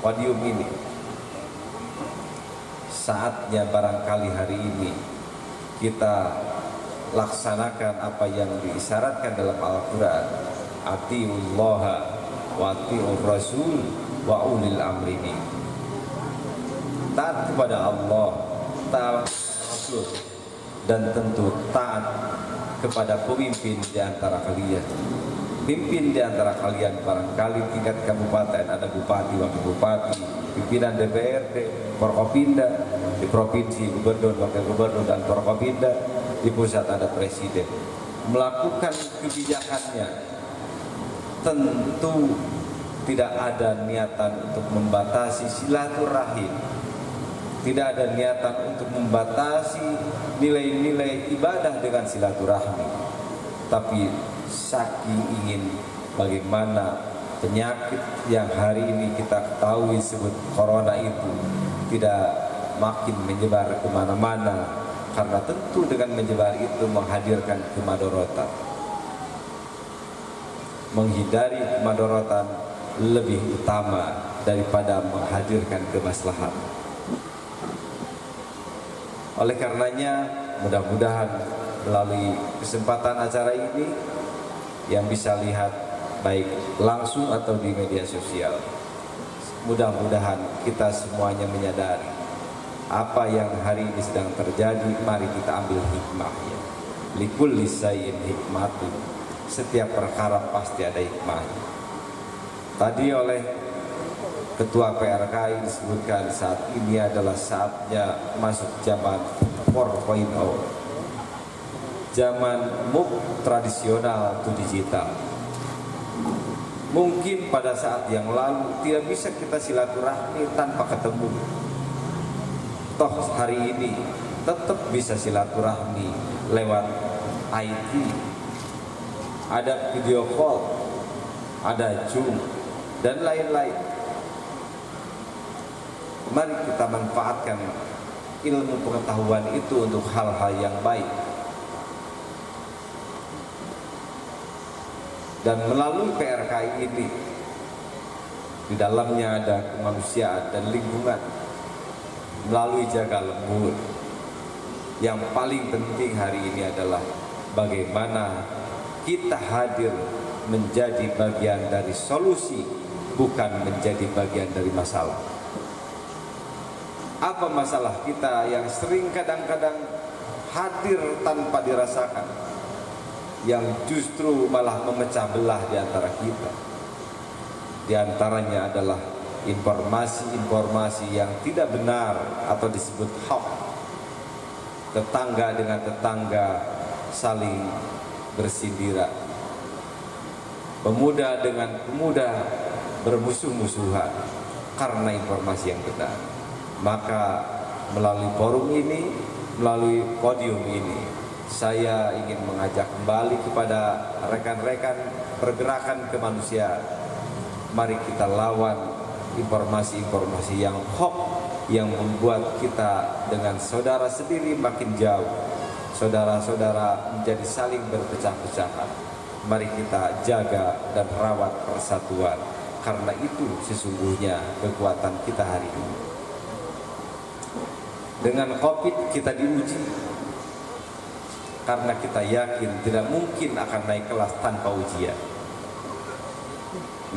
podium ini, saatnya barangkali hari ini kita laksanakan apa yang diisyaratkan dalam Al-Quran, atiullaha wa atiur rasul wa ulil amri minkum. Taat kepada Allah, taat Rasul, dan tentu taat kepada pemimpin di antara kalian. Pimpin di antara kalian barangkali tingkat kabupaten ada bupati, wakil bupati, pimpinan DPRD, Forkopimda, di provinsi gubernur, wakil gubernur, dan Forkopimda, di pusat ada presiden. Melakukan kebijakannya tentu tidak ada niatan untuk membatasi silaturahim, tidak ada niatan untuk membatasi nilai-nilai ibadah dengan silaturahmi, tapi saking ingin bagaimana penyakit yang hari ini kita ketahui disebut corona itu tidak makin menyebar kemana-mana, karena tentu dengan menyebar itu menghadirkan kemadorotan. Menghindari kemadorotan lebih utama daripada menghadirkan kemaslahatan. Oleh karenanya, mudah-mudahan melalui kesempatan acara ini yang bisa lihat baik langsung atau di media sosial, mudah-mudahan kita semuanya menyadari apa yang hari ini sedang terjadi. Mari kita ambil hikmahnya. likulli syai'in hikmatu. Setiap perkara pasti ada hikmahnya. Tadi oleh Ketua PRKI disebutkan saat ini adalah saatnya masuk zaman 4.0, zaman move tradisional to digital. Mungkin pada saat yang lalu tidak bisa kita silaturahmi tanpa ketemu. Toh hari ini tetap bisa silaturahmi lewat IT. Ada video call, ada Zoom, dan lain-lain. Mari kita manfaatkan ilmu pengetahuan itu untuk hal-hal yang baik. Dan melalui PRKI ini, di dalamnya ada kemanusiaan dan lingkungan. Melalui jaga lembur, yang paling penting hari ini adalah bagaimana kita hadir menjadi bagian dari solusi, bukan menjadi bagian dari masalah. Apa masalah kita yang sering kadang-kadang hadir tanpa dirasakan, yang justru malah memecah belah di antara kita? Di antaranya adalah informasi-informasi yang tidak benar atau disebut hoax. Tetangga dengan tetangga saling bersindiran, pemuda dengan pemuda bermusuh-musuhan karena informasi yang benar. Maka melalui forum ini, melalui podium ini, saya ingin mengajak kembali kepada rekan-rekan pergerakan kemanusiaan. Mari kita lawan informasi-informasi yang hoax, yang membuat kita dengan saudara sendiri makin jauh, saudara-saudara menjadi saling berpecah-pecahan. Mari kita jaga dan rawat persatuan, karena itu sesungguhnya kekuatan kita hari ini. Dengan COVID kita diuji, karena kita yakin tidak mungkin akan naik kelas tanpa ujian.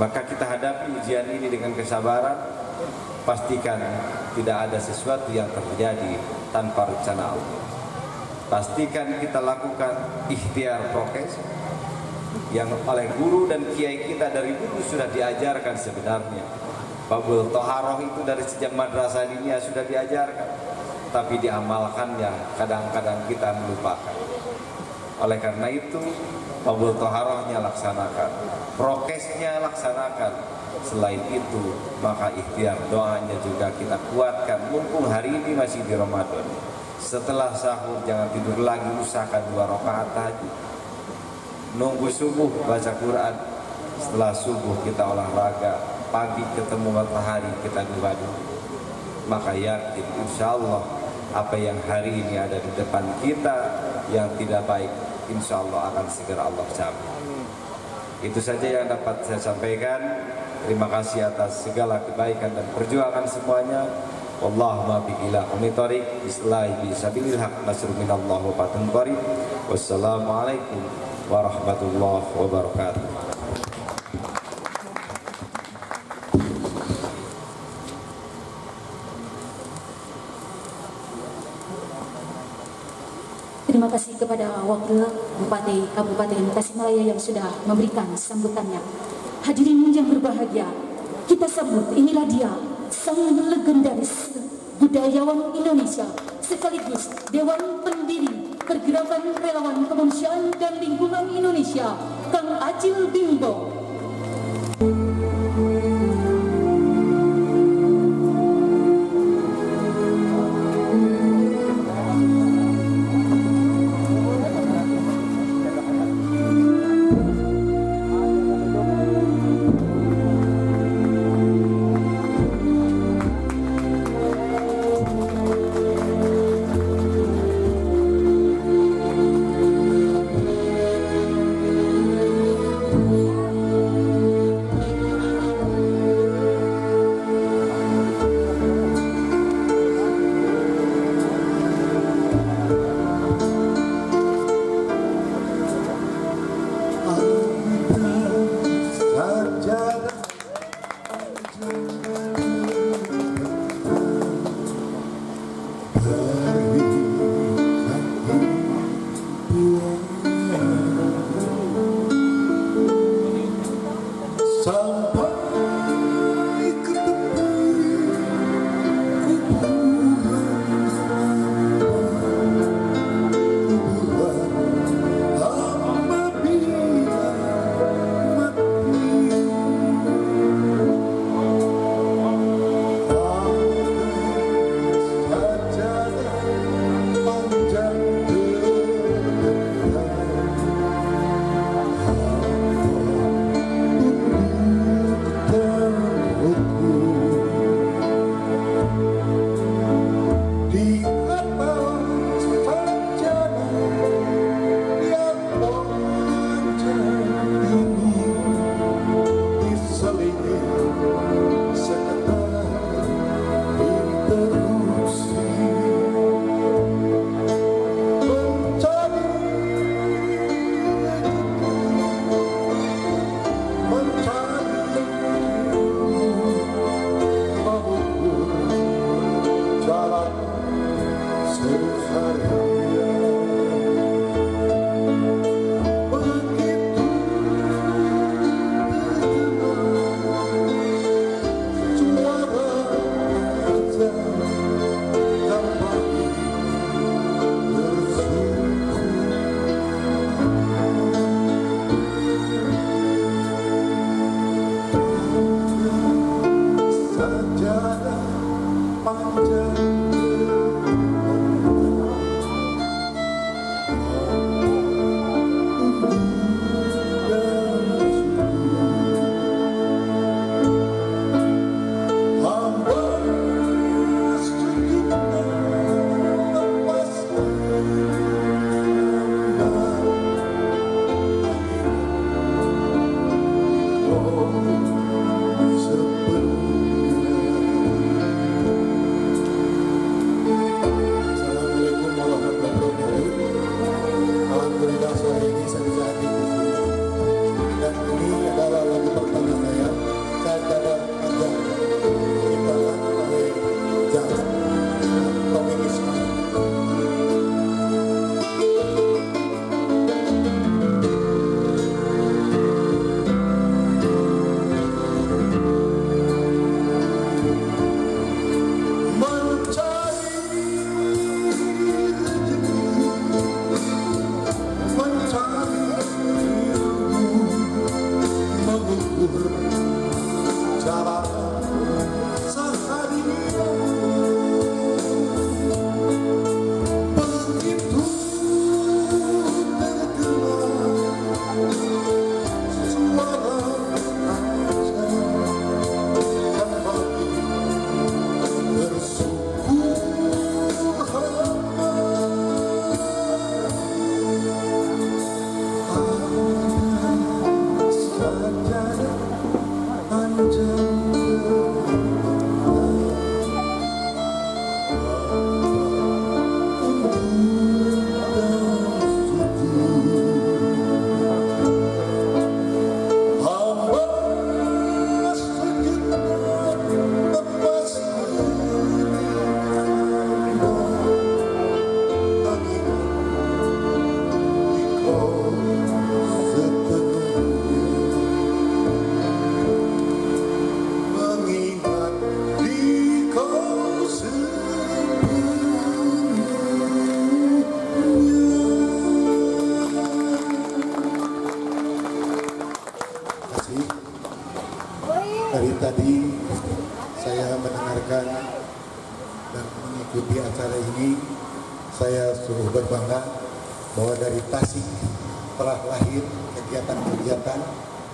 Maka kita hadapi ujian ini dengan kesabaran. Pastikan tidak ada sesuatu yang terjadi tanpa rencana Allah. Pastikan kita lakukan ikhtiar prokes yang oleh guru dan kiai kita dari dulu sudah diajarkan sebenarnya. Babul Toharoh itu dari sejak madrasah dinia sudah diajarkan, tapi diamalkannya kadang-kadang kita melupakan. Oleh karena itu, Babul Toharohnya laksanakan, prokesnya laksanakan. Selain itu, maka ikhtiar doanya juga kita kuatkan. Mumpung hari ini masih di Ramadan, setelah sahur jangan tidur lagi, usahakan 2 rakaat tadi. Nunggu subuh baca Quran, setelah subuh kita olahraga, pagi ketemu matahari kita doa dulu. Maka yakin insya Allah apa yang hari ini ada di depan kita yang tidak baik, insya Allah akan segera Allah cabut. Itu saja yang dapat saya sampaikan. Terima kasih atas segala kebaikan dan perjuangan semuanya. Wallahumma bi'ila umitorik islahi bisabilil haq nasru minallah wa fatun qarib. Wassalamualaikum warahmatullahi wabarakatuh. Terima kasih kepada Wakil Bupati Kabupaten Tasikmalaya yang sudah memberikan sambutannya. Hadirin yang berbahagia, kita sambut, inilah dia, sang legendaris budayawan Indonesia, sekaligus Dewan Pendiri Pergerakan Relawan Kemanusiaan dan Lingkungan Indonesia, Kang Acil Bimbo. Dari tadi saya mendengarkan dan mengikuti acara ini, saya sungguh berbangga bahwa dari Tasik telah lahir kegiatan-kegiatan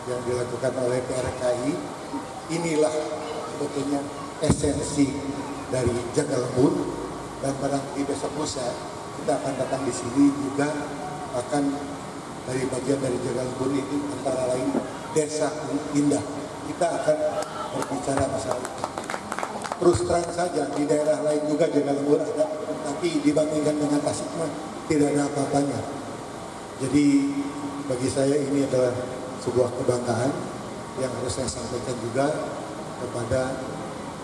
yang dilakukan oleh PRKI. Inilah sebetulnya esensi dari Jaga Lembur, dan barangkali besok lusa kita akan datang di sini juga akan dari bagian dari Jaga Lembur ini antara lain Desa Indah. Kita akan berbicara masalah itu. Terus terang saja di daerah lain juga Jaga Lembur ada, tapi dibandingkan dengan Tasik tidak ada apa-apanya. Jadi bagi saya ini adalah sebuah kebanggaan yang harus saya sampaikan juga kepada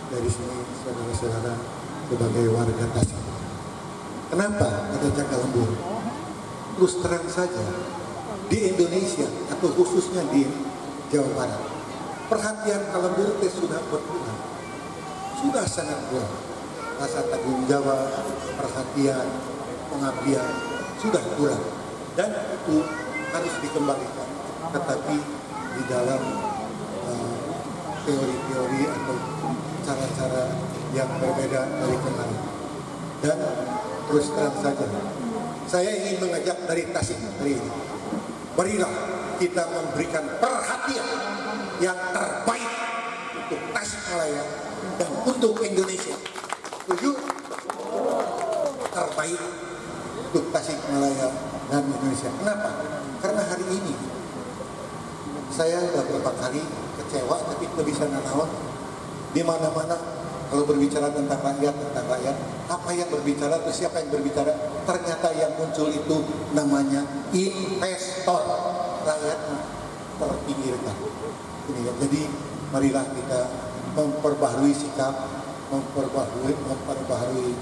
dari sini saudara-saudara sebagai warga Tasik. Kenapa ada Jaga Lembur? Terus terang saja di Indonesia atau khususnya di Jawa Barat, perhatian ke lembur sudah berkurang, sudah sangat kurang. Rasa tanggung jawab, perhatian, pengabdian sudah kurang, dan itu harus dikembalikan. Tetapi di dalam teori-teori atau cara-cara yang berbeda dari kemarin. Dan terus terang saja, saya ingin mengajak dari Tasik hari ini, marilah kita memberikan perhatian yang terbaik untuk Tasikmalaya dan untuk Indonesia. Setuju? Terbaik untuk Tasikmalaya dan Indonesia. Kenapa? Karena hari ini saya sudah beberapa kali kecewa, tapi tidak bisa nanaon. Di mana-mana kalau berbicara tentang rakyat, apa yang berbicara itu siapa yang berbicara? Ternyata yang muncul itu namanya investor. Rakyat terpinggirkan. Ini ya. Jadi marilah kita memperbaharui sikap, memperbaharui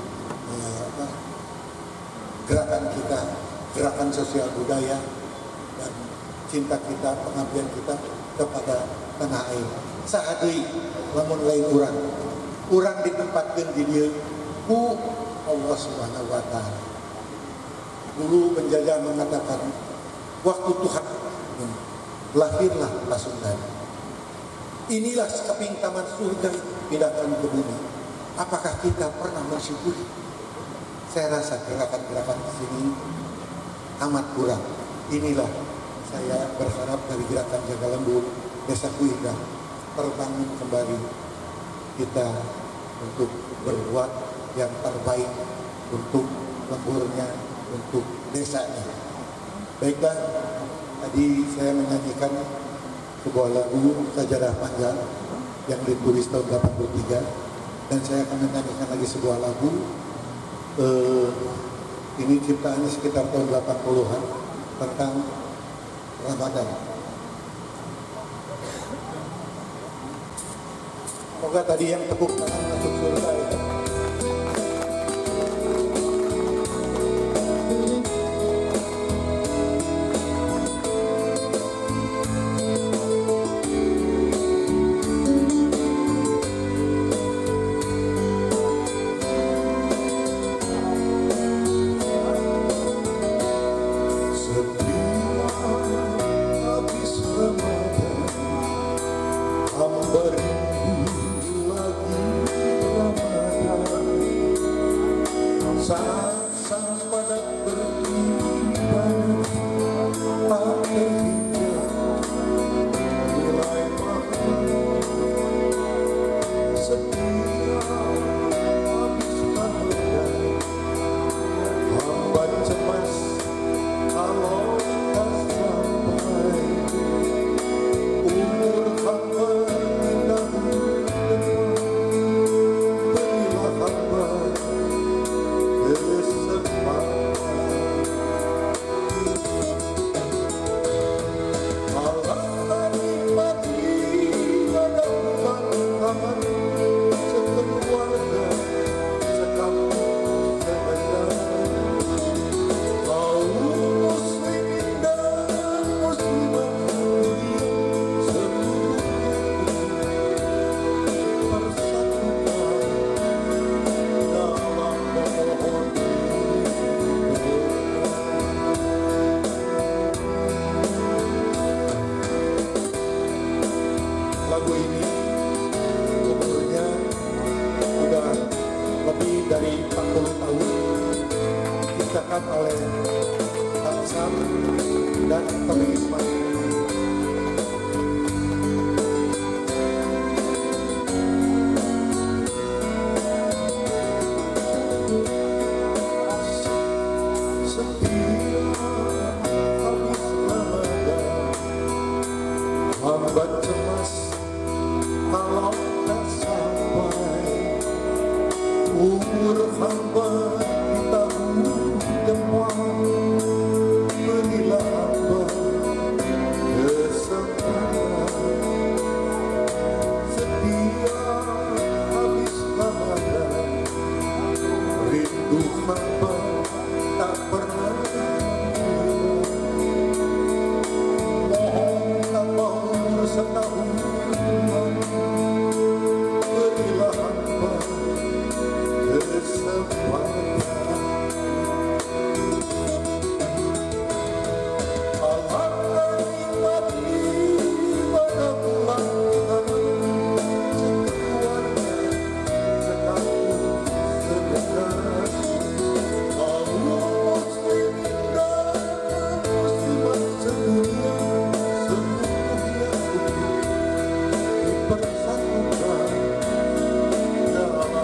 gerakan kita, gerakan sosial budaya, dan cinta kita, pengabdian kita kepada tanah air. Sahadeui lamun lain urang ditempatkeun di dieu ku Allah Subhanahu wa taala. Dulu penjajah mengatakan, waktu Tuhan lahirlah Pasundan. Inilah sekeping taman surga pindahkan ke bumi. Apakah kita pernah mensyukuri? Saya rasa gerakan-gerakan di sini amat kurang. Inilah saya berharap dari gerakan Jaga Lembur Desa Kuindah terbangun kembali kita untuk berbuat yang terbaik untuk lemburnya, untuk desanya. Baiklah, tadi saya menyanyikan sebuah lagu Sajadah Panjang yang ditulis tahun 83, dan saya akan menyanyikan lagi sebuah lagu ini ciptaannya sekitar tahun 80-an tentang Ramadan. Semoga tadi yang tepuk tangan masuk surga ya. Lagu ini umurnya sudah lebih dari 40 tahun, diciptakan oleh Kang Sam dan Tommy Ismail. Hamba cemas kalau tak sampai umur hamba di tahun depan. Berilah hamba kesempatan setia habis Ramadan. Rindu hamba tak pernah setahun, berilah hamba kesempatan. Alangkah nikmatnya pada bulan sekeluarga, sekampung, sedekat. Kaum muslimin dan muslimat sedunia, persatukan dalam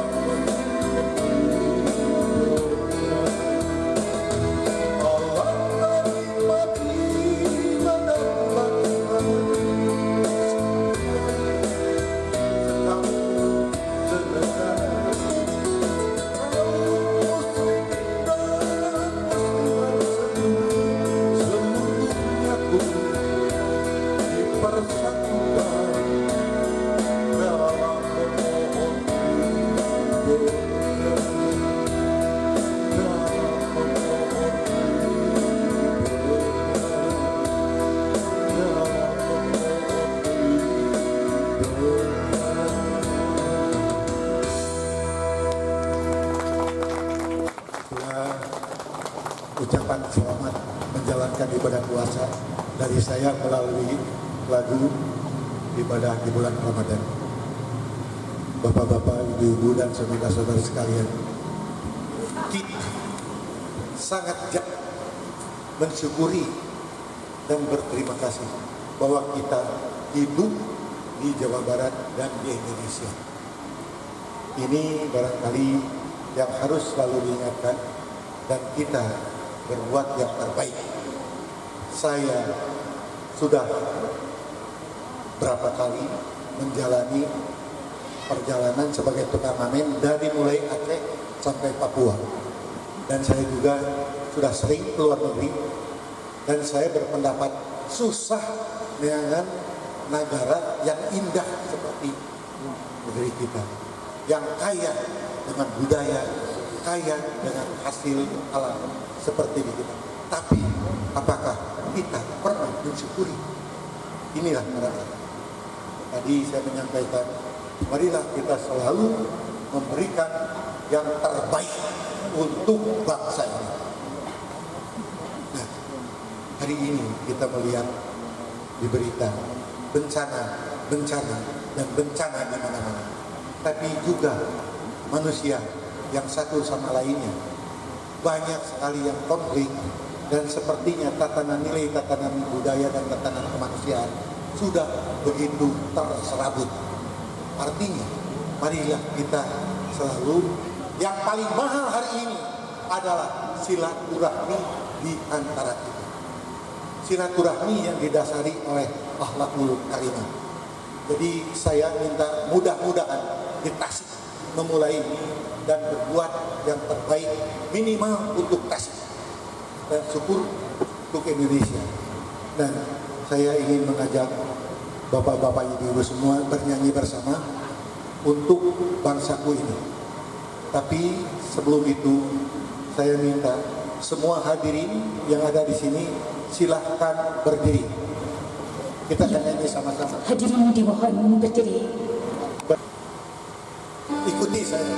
ucapan selamat menjalankan ibadah puasa dari saya melalui lagu ibadah di bulan Ramadan. Bapak-bapak, ibu-ibu, dan saudara-saudara sekalian, kita sangat mensyukuri dan berterima kasih bahwa kita hidup di Jawa Barat dan di Indonesia. Ini barangkali yang harus selalu diingatkan dan kita berbuat yang terbaik. Saya sudah berapa kali menjalani perjalanan sebagai tukang ngamen dari mulai Aceh sampai Papua, dan saya juga sudah sering keluar negeri, dan saya berpendapat susah dengan negara yang indah seperti negeri kita, yang kaya dengan budaya, kaya dengan hasil alam seperti di kita. Tapi apakah kita pernah mensyukuri? Inilah barangkali tadi saya menyampaikan, marilah kita selalu memberikan yang terbaik untuk bangsa ini. Nah, hari ini kita melihat di berita bencana dan bencana di mana-mana. Tapi juga manusia yang satu sama lainnya banyak sekali yang konflik, dan sepertinya tatanan nilai, tatanan budaya, dan tatanan kemanusiaan sudah begitu terserabut. Artinya, marilah kita selalu, yang paling mahal hari ini adalah silaturahmi di antara kita. Silaturahmi yang didasari oleh akhlakul karimah. Jadi saya minta mudah-mudahan di Tasik memulai ini dan berbuat yang terbaik minimal untuk Tasik dan syukur untuk Indonesia. Dan saya ingin mengajak bapak-bapak, ibu-ibu semua bernyanyi bersama untuk bangsaku ini. Tapi sebelum itu saya minta semua hadirin yang ada di sini silahkan berdiri. Kita akan nyanyi sama-sama. Hadirin dimohon berdiri. Ikuti saya.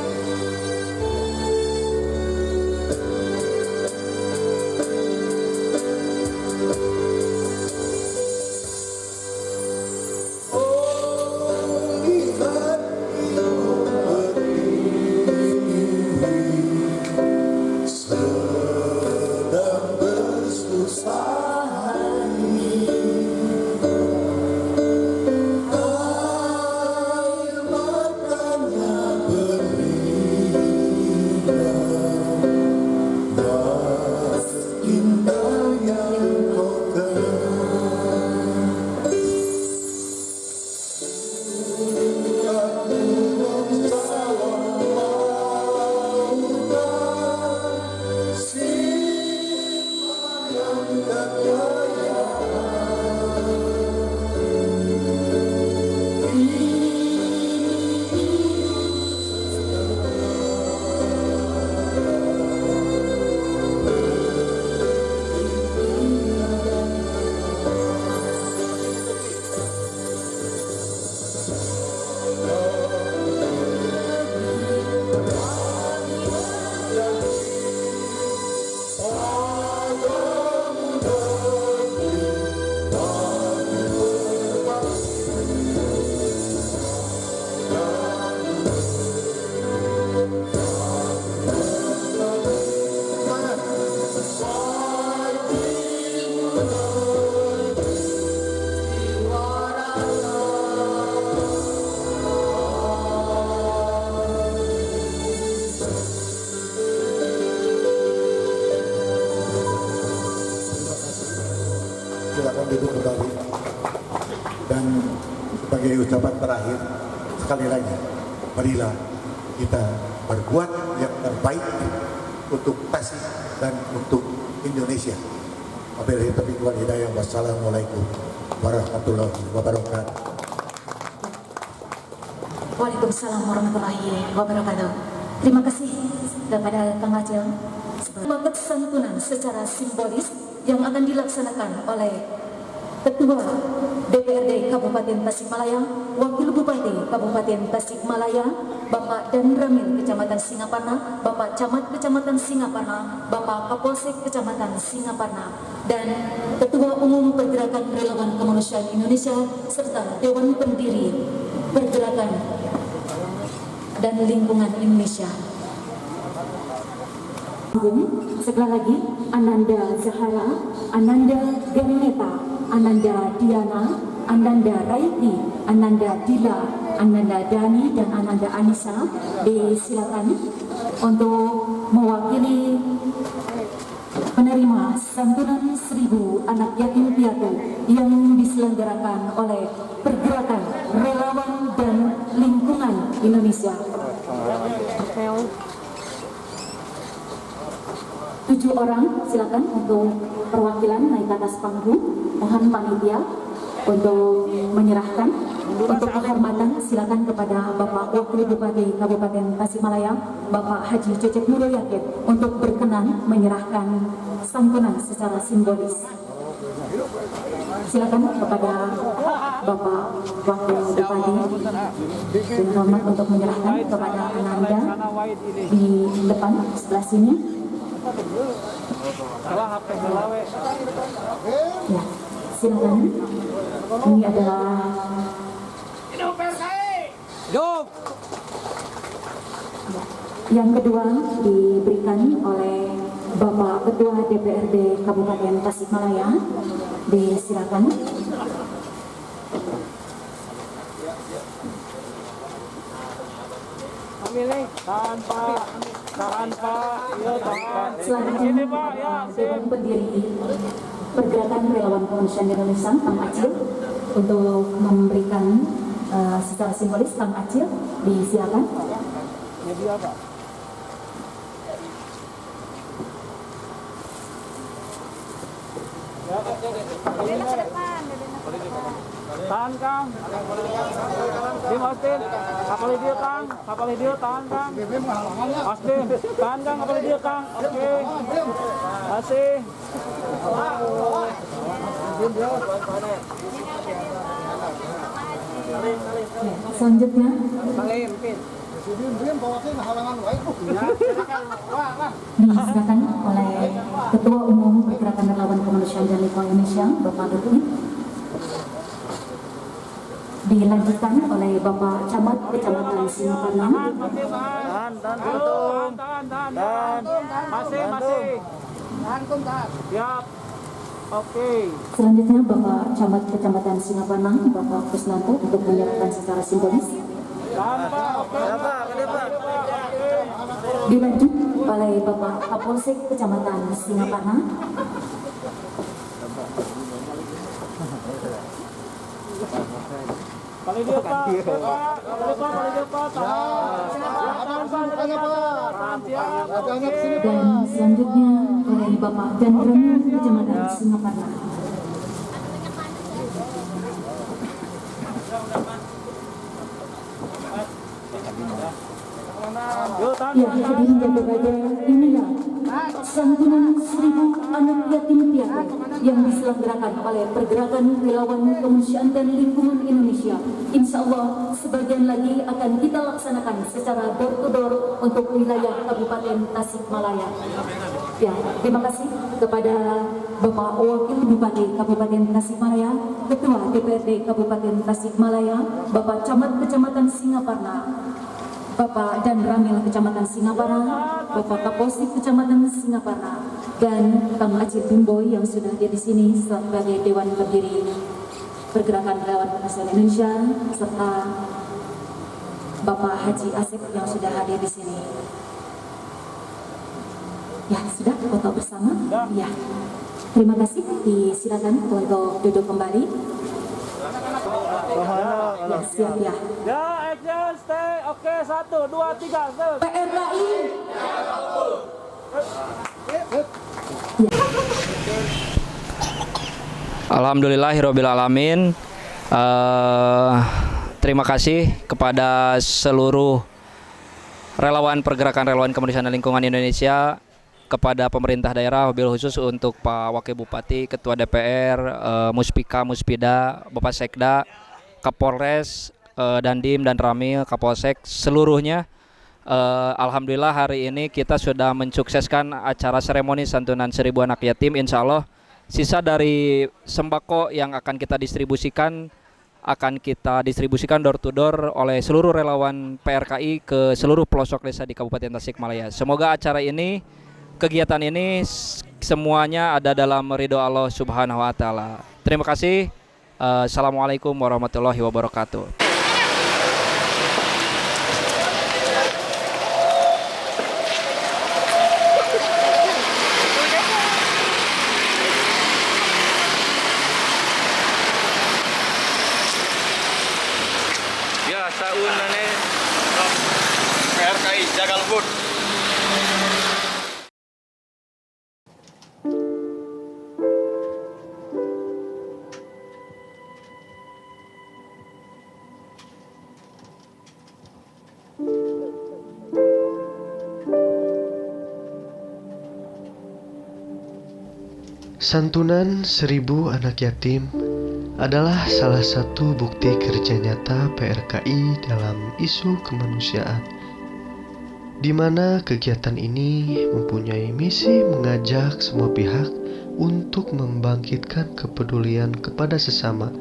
Silakan duduk kembali. Dan sebagai ucapan terakhir, sekali lagi, marilah kita berbuat yang terbaik untuk Tasik dan untuk Indonesia. Wabillahi taufiq wal hidayah. Wassalamualaikum warahmatullahi wabarakatuh. Waalaikumsalam warahmatullahi wabarakatuh. Terima kasih kepada Kang Acil. Semangat santunan secara simbolis yang akan dilaksanakan oleh Ketua DPRD Kabupaten Tasikmalaya, Wakil Bupati Kabupaten Tasikmalaya, Bapak Dan Ramil Kecamatan Singaparna, Bapak Camat Kecamatan Singaparna, Bapak Kapolsek Kecamatan Singaparna, dan Ketua Umum Pergerakan Relawan Kemanusiaan Indonesia serta Dewan Pendiri Pergerakan dan Lingkungan Indonesia. Sekali lagi, Ananda Zahara, Ananda Garineta, Ananda Diana, Ananda Raiti, Ananda Dila, Ananda Dani, dan Ananda Anissa disilakan untuk mewakili penerima santunan 1000 anak yatim piatu yang diselenggarakan oleh Pergerakan Relawan dan Lingkungan Indonesia. 7 orang silakan untuk perwakilan naik ke atas panggung. Mohon panitia untuk menyerahkan untuk kehormatan silakan kepada Bapak Wakil Bupati Kabupaten Tasikmalaya, Bapak Haji Cecep Nurul Yakib, untuk berkenan menyerahkan santunan secara simbolis. Silakan kepada Bapak Wakil Bupati dengan hormat untuk menyerahkan kepada Ananda di depan sebelah sini. Ya, silakan. Ini adalah yang kedua diberikan oleh Bapak Ketua DPRD Kabupaten Tasikmalaya. Disilakan. Selanjutnya Dewan Pendiri Pergerakan Relawan Kemanusiaan Indonesia, Kang Acil, untuk memberikan secara simbolis. Kang Acil, disilakan. Tahan Kang. Austin, kapal dia Kang, kapal dia tahan Kang. Austin, tahan Kang, kapal dia Kang. Oke. Kasih. Selanjutnya disilakan oleh Ketua Umum Pergerakan Relawan Kemanusiaan dan Lingkungan Indonesia, Bapak Dutun. Dilanjutkan oleh Bapak Camat Kecamatan Singaparna. Masih. Siap. Oke. Selanjutnya Bapak Camat Kecamatan Singaparna, Bapak Kusnanto, untuk menyerahkan secara simbolis. Dilanjut oleh Bapak Kapolsek Kecamatan Singaparna. Dan selanjutnya oleh Bapak Dan Ramil Kecamatan Singaparna. Ya, hadirin yang berbahagia, inilah santunan 1000 anak yatim piatu yang diselenggarakan oleh Pergerakan Relawan Kemanusiaan dan Lingkungan Indonesia. Insya Allah sebagian lagi akan kita laksanakan secara door to door untuk wilayah Kabupaten Tasikmalaya. Ya, terima kasih kepada Bapak Wakil Bupati Kabupaten Tasikmalaya, Ketua DPRD Kabupaten Tasikmalaya, Bapak Camat Kecamatan Singaparna, Bapak Dan Ramil Kecamatan Singaparna, Bapak Kapolsek Kecamatan Singaparna, dan Kang Acil Bimboy yang sudah hadir di sini sebagai Dewan Pendiri Pergerakan Relawan Kemanusiaan Indonesia, serta Bapak Haji Asep yang sudah hadir di sini. Ya, sudah foto bersama. Ya, terima kasih. Disilakan untuk duduk kembali. Ya, siap ya. Ya, action, stay. Oke, 1, 2, 3, stay. PRKI. Alhamdulillahirrabbilalamin. Terima kasih kepada seluruh relawan Pergerakan Relawan Kemanusiaan dan Lingkungan Indonesia, kepada pemerintah daerah, wabil khusus untuk Pak Wakil Bupati, Ketua DPR, Muspika, Muspida, Bapak Sekda, Kapolres, Dandim dan Ramil, Kapolsek, seluruhnya. Alhamdulillah hari ini kita sudah mensukseskan acara seremoni santunan 1000 anak yatim. Insya Allah sisa dari sembako yang akan kita distribusikan door to door oleh seluruh relawan PRKI ke seluruh pelosok desa di Kabupaten Tasikmalaya. Semoga acara ini, kegiatan ini semuanya ada dalam ridho Allah Subhanahu wa taala. Terima kasih. Assalamualaikum warahmatullahi wabarakatuh. Ya, saunane PRKI jaga lembut. Santunan 1000 anak yatim adalah salah satu bukti kerja nyata PRKI dalam isu kemanusiaan, di mana kegiatan ini mempunyai misi mengajak semua pihak untuk membangkitkan kepedulian kepada sesama,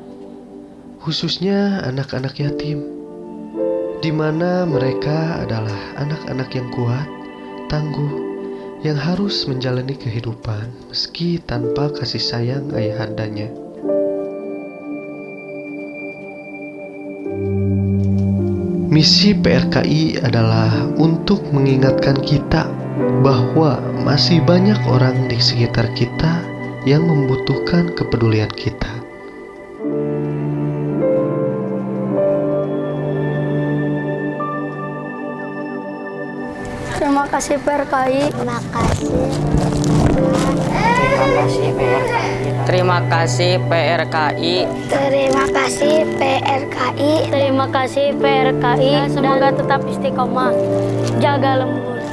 khususnya anak-anak yatim, di mana mereka adalah anak-anak yang kuat, tangguh, yang harus menjalani kehidupan meski tanpa kasih sayang ayahandanya. Misi PRKI adalah untuk mengingatkan kita bahwa masih banyak orang di sekitar kita yang membutuhkan kepedulian kita. Terima kasih PRKI. Terima kasih. Terima kasih PRKI. Terima kasih PRKI. Terima kasih PRKI. Semoga tetap istiqomah, jaga lembut.